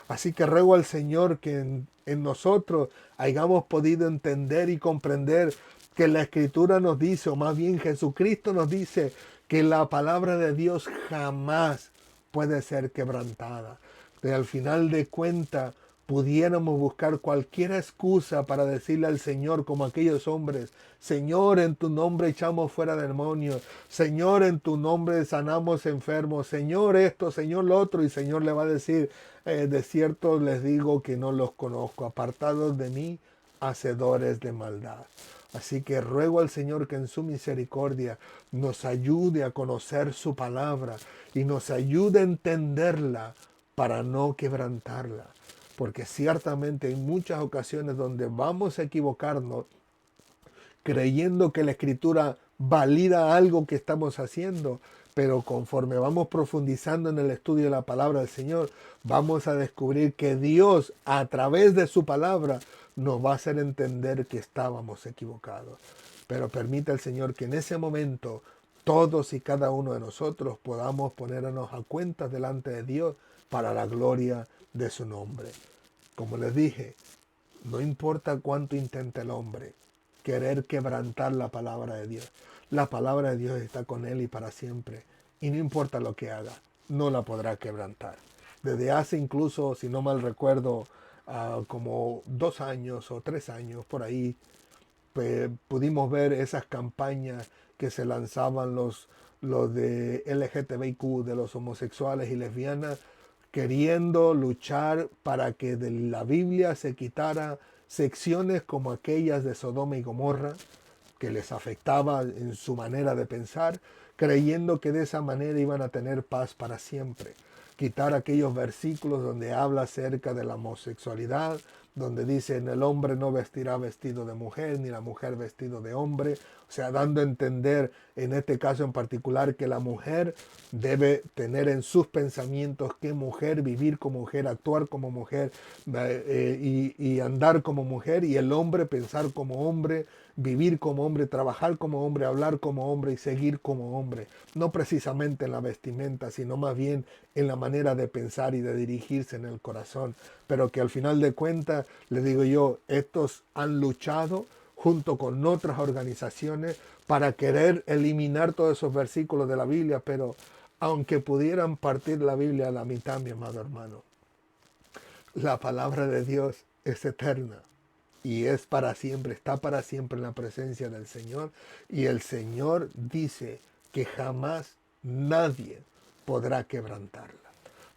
Así que ruego al Señor que en nosotros hayamos podido entender y comprender que la Escritura nos dice, o más bien Jesucristo nos dice, que la palabra de Dios jamás puede ser quebrantada. Que al final de cuentas pudiéramos buscar cualquier excusa para decirle al Señor, como aquellos hombres, Señor, en tu nombre echamos fuera demonios, Señor, en tu nombre sanamos enfermos, Señor esto, Señor lo otro, y Señor le va a decir, de cierto les digo que no los conozco, apartados de mí, hacedores de maldad. Así que ruego al Señor que en su misericordia nos ayude a conocer su palabra y nos ayude a entenderla para no quebrantarla. Porque ciertamente hay muchas ocasiones donde vamos a equivocarnos creyendo que la Escritura valida algo que estamos haciendo, pero conforme vamos profundizando en el estudio de la palabra del Señor, vamos a descubrir que Dios, a través de su palabra, nos va a hacer entender que estábamos equivocados. Pero permita el Señor que en ese momento todos y cada uno de nosotros podamos ponernos a cuentas delante de Dios para la gloria de su nombre. Como les dije, no importa cuánto intente el hombre querer quebrantar la palabra de Dios. La palabra de Dios está con él y para siempre. Y no importa lo que haga, no la podrá quebrantar. Desde hace incluso, si no mal recuerdo, como 2 años o 3 años por ahí, pues, pudimos ver esas campañas que se lanzaban los de LGTBIQ, de los homosexuales y lesbianas, queriendo luchar para que de la Biblia se quitara secciones como aquellas de Sodoma y Gomorra, que les afectaba en su manera de pensar, creyendo que de esa manera iban a tener paz para siempre. Quitar aquellos versículos donde habla acerca de la homosexualidad, donde dice el hombre no vestirá vestido de mujer, ni la mujer vestido de hombre, o sea, dando a entender en este caso en particular que la mujer debe tener en sus pensamientos qué mujer, vivir como mujer, actuar como mujer y andar como mujer, y el hombre pensar como hombre, vivir como hombre, trabajar como hombre, hablar como hombre y seguir como hombre. No precisamente en la vestimenta, sino más bien en la manera de pensar y de dirigirse en el corazón. Pero que al final de cuentas, les digo yo, estos han luchado junto con otras organizaciones para querer eliminar todos esos versículos de la Biblia, pero aunque pudieran partir la Biblia a la mitad, mi amado hermano, la palabra de Dios es eterna y es para siempre, está para siempre en la presencia del Señor. Y el Señor dice que jamás nadie podrá quebrantarla.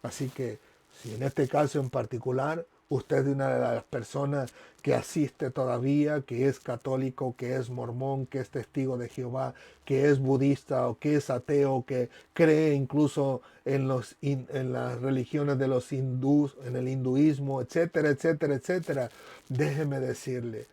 Así que si en este caso en particular usted es una de las personas que asiste todavía, que es católico, que es mormón, que es testigo de Jehová, que es budista o que es ateo, que cree incluso en las religiones de los hindús, en el hinduismo, etcétera, etcétera, etcétera, déjeme decirle,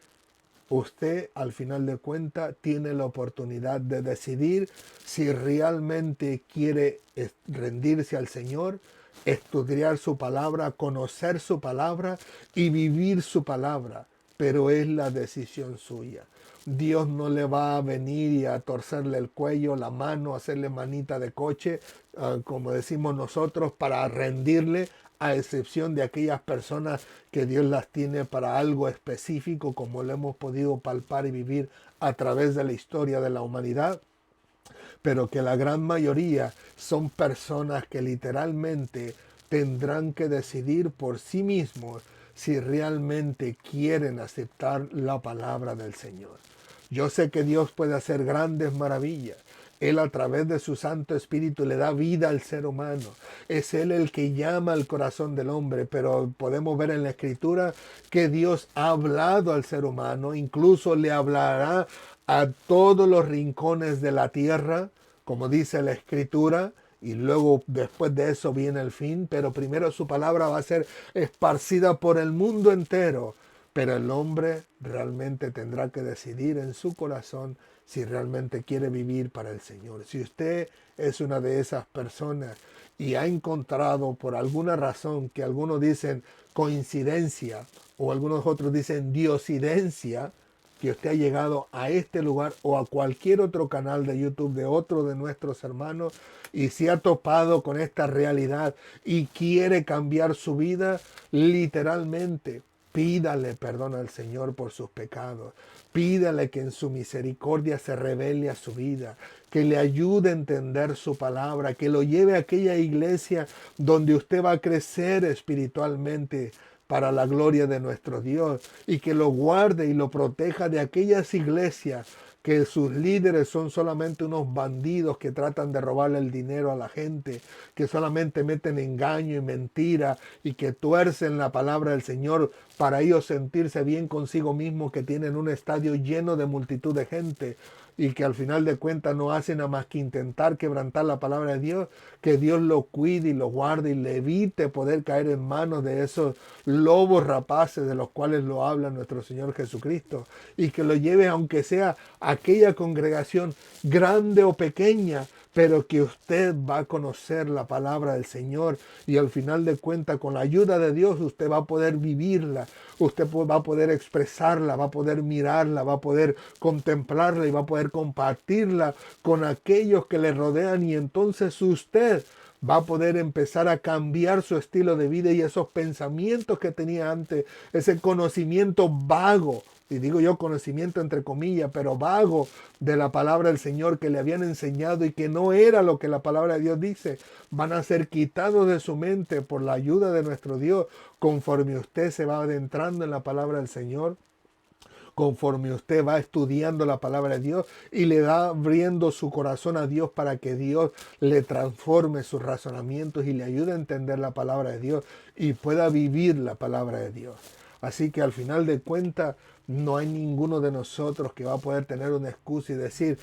usted al final de cuentas tiene la oportunidad de decidir si realmente quiere rendirse al Señor, estudiar su palabra, conocer su palabra y vivir su palabra, pero es la decisión suya. Dios no le va a venir y a torcerle el cuello, la mano, hacerle manita de coche, como decimos nosotros, para rendirle, a excepción de aquellas personas que Dios las tiene para algo específico, como lo hemos podido palpar y vivir a través de la historia de la humanidad, pero que la gran mayoría son personas que literalmente tendrán que decidir por sí mismos si realmente quieren aceptar la palabra del Señor. Yo sé que Dios puede hacer grandes maravillas. Él a través de su Santo Espíritu le da vida al ser humano. Es Él el que llama al corazón del hombre, pero podemos ver en la Escritura que Dios ha hablado al ser humano, incluso le hablará a todos los rincones de la tierra, como dice la Escritura, y luego después de eso viene el fin, pero primero su palabra va a ser esparcida por el mundo entero. Pero el hombre realmente tendrá que decidir en su corazón si realmente quiere vivir para el Señor. Si usted es una de esas personas y ha encontrado por alguna razón, que algunos dicen coincidencia o algunos otros dicen diosidencia, que usted ha llegado a este lugar o a cualquier otro canal de YouTube de otro de nuestros hermanos y se ha topado con esta realidad y quiere cambiar su vida, literalmente pídale perdón al Señor por sus pecados. Pídale que en su misericordia se revele a su vida, que le ayude a entender su palabra, que lo lleve a aquella iglesia donde usted va a crecer espiritualmente para la gloria de nuestro Dios, y que lo guarde y lo proteja de aquellas iglesias que sus líderes son solamente unos bandidos que tratan de robarle el dinero a la gente, que solamente meten engaño y mentira y que tuercen la palabra del Señor para ellos sentirse bien consigo mismos, que tienen un estadio lleno de multitud de gente y que al final de cuentas no hacen nada más que intentar quebrantar la palabra de Dios. Que Dios lo cuide y lo guarde y le evite poder caer en manos de esos lobos rapaces de los cuales lo habla nuestro Señor Jesucristo, y que lo lleve, aunque sea a aquella congregación grande o pequeña, pero que usted va a conocer la palabra del Señor y al final de cuentas, con la ayuda de Dios, usted va a poder vivirla, usted va a poder expresarla, va a poder mirarla, va a poder contemplarla y va a poder compartirla con aquellos que le rodean y entonces usted va a poder empezar a cambiar su estilo de vida y esos pensamientos que tenía antes, ese conocimiento vago, y digo yo conocimiento entre comillas, pero vago de la palabra del Señor que le habían enseñado y que no era lo que la palabra de Dios dice, van a ser quitados de su mente por la ayuda de nuestro Dios conforme usted se va adentrando en la palabra del Señor, conforme usted va estudiando la palabra de Dios y le va abriendo su corazón a Dios para que Dios le transforme sus razonamientos y le ayude a entender la palabra de Dios y pueda vivir la palabra de Dios. Así que al final de cuentas no hay ninguno de nosotros que va a poder tener una excusa y decir,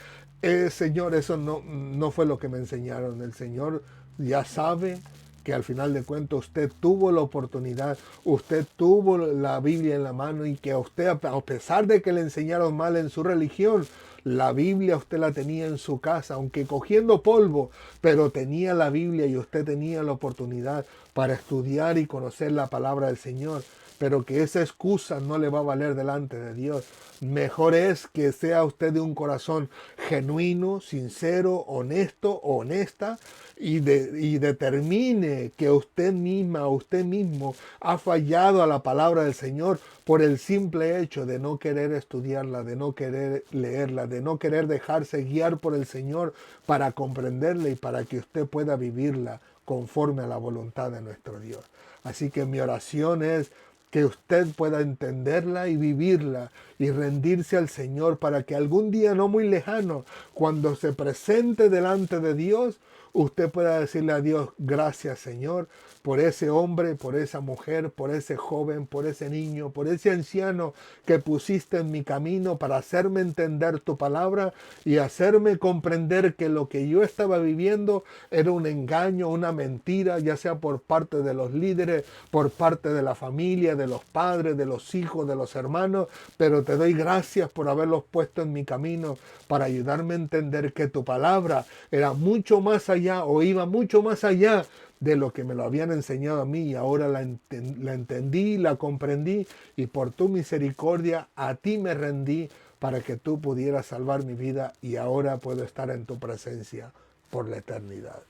Señor, eso no fue lo que me enseñaron. El Señor ya sabe que al final de cuentas usted tuvo la oportunidad, usted tuvo la Biblia en la mano y que a usted, a pesar de que le enseñaron mal en su religión, la Biblia usted la tenía en su casa, aunque cogiendo polvo, pero tenía la Biblia y usted tenía la oportunidad para estudiar y conocer la palabra del Señor. Pero que esa excusa no le va a valer delante de Dios. Mejor es que sea usted de un corazón genuino, sincero, honesto o honesta y determine que usted misma o usted mismo ha fallado a la palabra del Señor por el simple hecho de no querer estudiarla, de no querer leerla, de no querer dejarse guiar por el Señor para comprenderla y para que usted pueda vivirla conforme a la voluntad de nuestro Dios. Así que mi oración es que usted pueda entenderla y vivirla y rendirse al Señor para que algún día no muy lejano, cuando se presente delante de Dios, usted pueda decirle a Dios, gracias Señor, por ese hombre, por esa mujer, por ese joven, por ese niño, por ese anciano que pusiste en mi camino para hacerme entender tu palabra y hacerme comprender que lo que yo estaba viviendo era un engaño, una mentira, ya sea por parte de los líderes, por parte de la familia, de los padres, de los hijos, de los hermanos, pero te doy gracias por haberlos puesto en mi camino para ayudarme a entender que tu palabra era mucho más allá o iba mucho más allá de lo que me lo habían enseñado a mí y ahora la entendí, la comprendí y por tu misericordia a ti me rendí para que tú pudieras salvar mi vida y ahora puedo estar en tu presencia por la eternidad.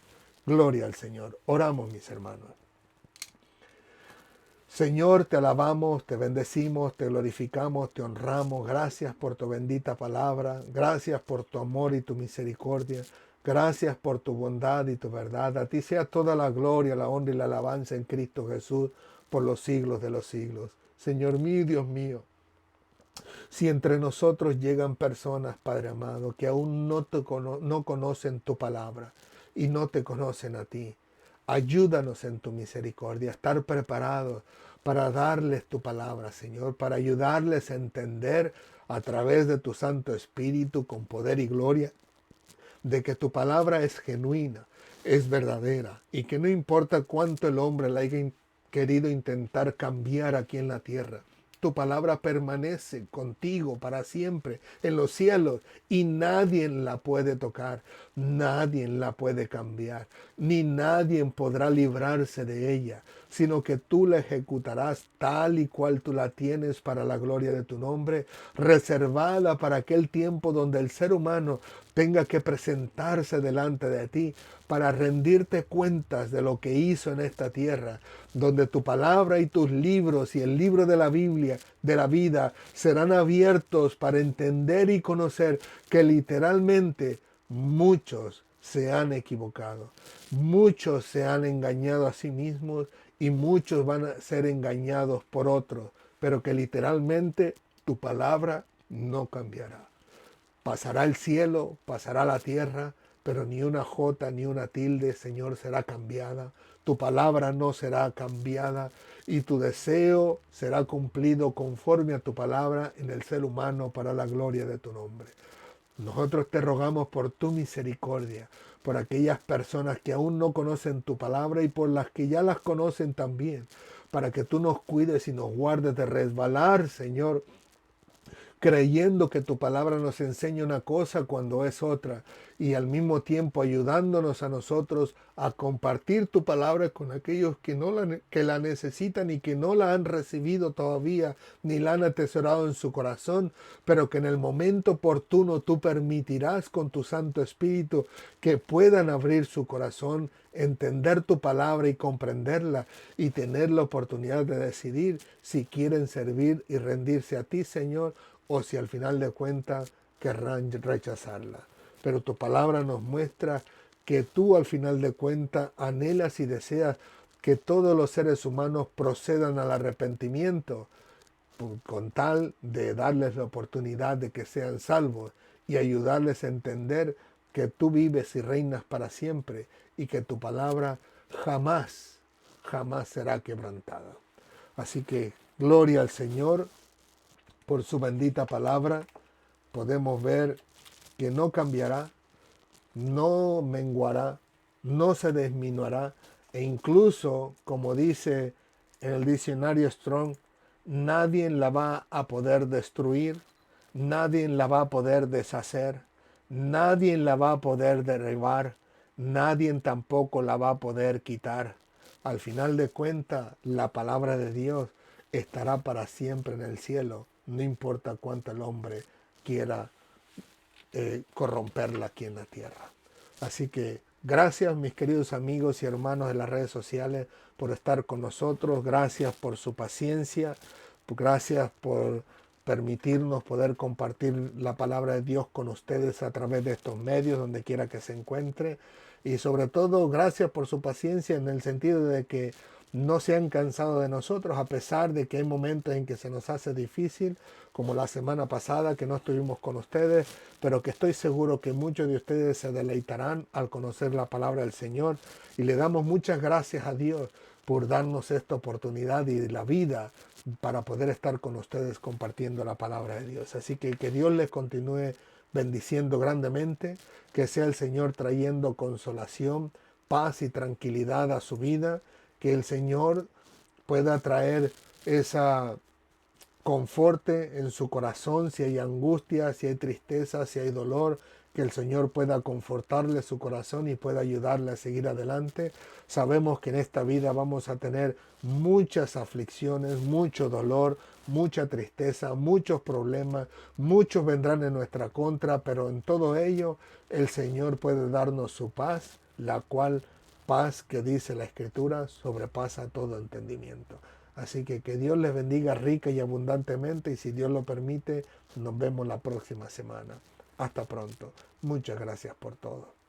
Gloria al Señor. Oramos, mis hermanos. Señor, te alabamos, te bendecimos, te glorificamos, te honramos. Gracias por tu bendita palabra. Gracias por tu amor y tu misericordia. Gracias por tu bondad y tu verdad. A ti sea toda la gloria, la honra y la alabanza en Cristo Jesús por los siglos de los siglos. Señor mío y Dios mío, si entre nosotros llegan personas, Padre amado, que aún no conocen tu palabra y no te conocen a ti, ayúdanos en tu misericordia a estar preparados para darles tu palabra, Señor, para ayudarles a entender a través de tu Santo Espíritu con poder y gloria de que tu palabra es genuina, es verdadera y que no importa cuánto el hombre la haya querido intentar cambiar aquí en la tierra, tu palabra permanece contigo para siempre en los cielos y nadie la puede tocar, nadie la puede cambiar, ni nadie podrá librarse de ella, sino que tú la ejecutarás tal y cual tú la tienes para la gloria de tu nombre, reservada para aquel tiempo donde el ser humano tenga que presentarse delante de ti para rendirte cuentas de lo que hizo en esta tierra, donde tu palabra y tus libros y el libro de la Biblia, de la vida, serán abiertos para entender y conocer que literalmente muchos se han equivocado, muchos se han engañado a sí mismos y muchos van a ser engañados por otros, pero que literalmente tu palabra no cambiará. Pasará el cielo, pasará la tierra, pero ni una jota ni una tilde, Señor, será cambiada. Tu palabra no será cambiada y tu deseo será cumplido conforme a tu palabra en el ser humano para la gloria de tu nombre. Nosotros te rogamos por tu misericordia, por aquellas personas que aún no conocen tu palabra y por las que ya las conocen también, para que tú nos cuides y nos guardes de resbalar, Señor, creyendo que tu palabra nos enseña una cosa cuando es otra, y al mismo tiempo ayudándonos a nosotros a compartir tu palabra con aquellos que que la necesitan y que no la han recibido todavía ni la han atesorado en su corazón, pero que en el momento oportuno tú permitirás con tu Santo Espíritu que puedan abrir su corazón, entender tu palabra y comprenderla, y tener la oportunidad de decidir si quieren servir y rendirse a ti, Señor, o si al final de cuentas querrán rechazarla. Pero tu palabra nos muestra que tú al final de cuentas anhelas y deseas que todos los seres humanos procedan al arrepentimiento, con tal de darles la oportunidad de que sean salvos y ayudarles a entender que tú vives y reinas para siempre y que tu palabra jamás, jamás será quebrantada. Así que gloria al Señor por su bendita palabra. Podemos ver que no cambiará, no menguará, no se disminuirá, e incluso, como dice en el diccionario Strong, nadie la va a poder destruir, nadie la va a poder deshacer, nadie la va a poder derribar, nadie tampoco la va a poder quitar. Al final de cuentas, la palabra de Dios estará para siempre en el cielo, no importa cuánto el hombre quiera corromperla aquí en la tierra. Así que gracias, mis queridos amigos y hermanos de las redes sociales, por estar con nosotros. Gracias por su paciencia. Gracias por permitirnos poder compartir la palabra de Dios con ustedes a través de estos medios, donde quiera que se encuentre. Y sobre todo, gracias por su paciencia en el sentido de que no se han cansado de nosotros, a pesar de que hay momentos en que se nos hace difícil, como la semana pasada que no estuvimos con ustedes, pero que estoy seguro que muchos de ustedes se deleitarán al conocer la palabra del Señor, y le damos muchas gracias a Dios por darnos esta oportunidad y la vida para poder estar con ustedes compartiendo la palabra de Dios. Así que Dios les continúe bendiciendo grandemente, que sea el Señor trayendo consolación, paz y tranquilidad a su vida, que el Señor pueda traer esa conforte en su corazón, si hay angustia, si hay tristeza, si hay dolor, que el Señor pueda confortarle su corazón y pueda ayudarle a seguir adelante. Sabemos que en esta vida vamos a tener muchas aflicciones, mucho dolor, mucha tristeza, muchos problemas, muchos vendrán en nuestra contra, pero en todo ello el Señor puede darnos su paz, la cual paz que dice la Escritura sobrepasa todo entendimiento. Así que Dios les bendiga rica y abundantemente, y si Dios lo permite, nos vemos la próxima semana. Hasta pronto. Muchas gracias por todo.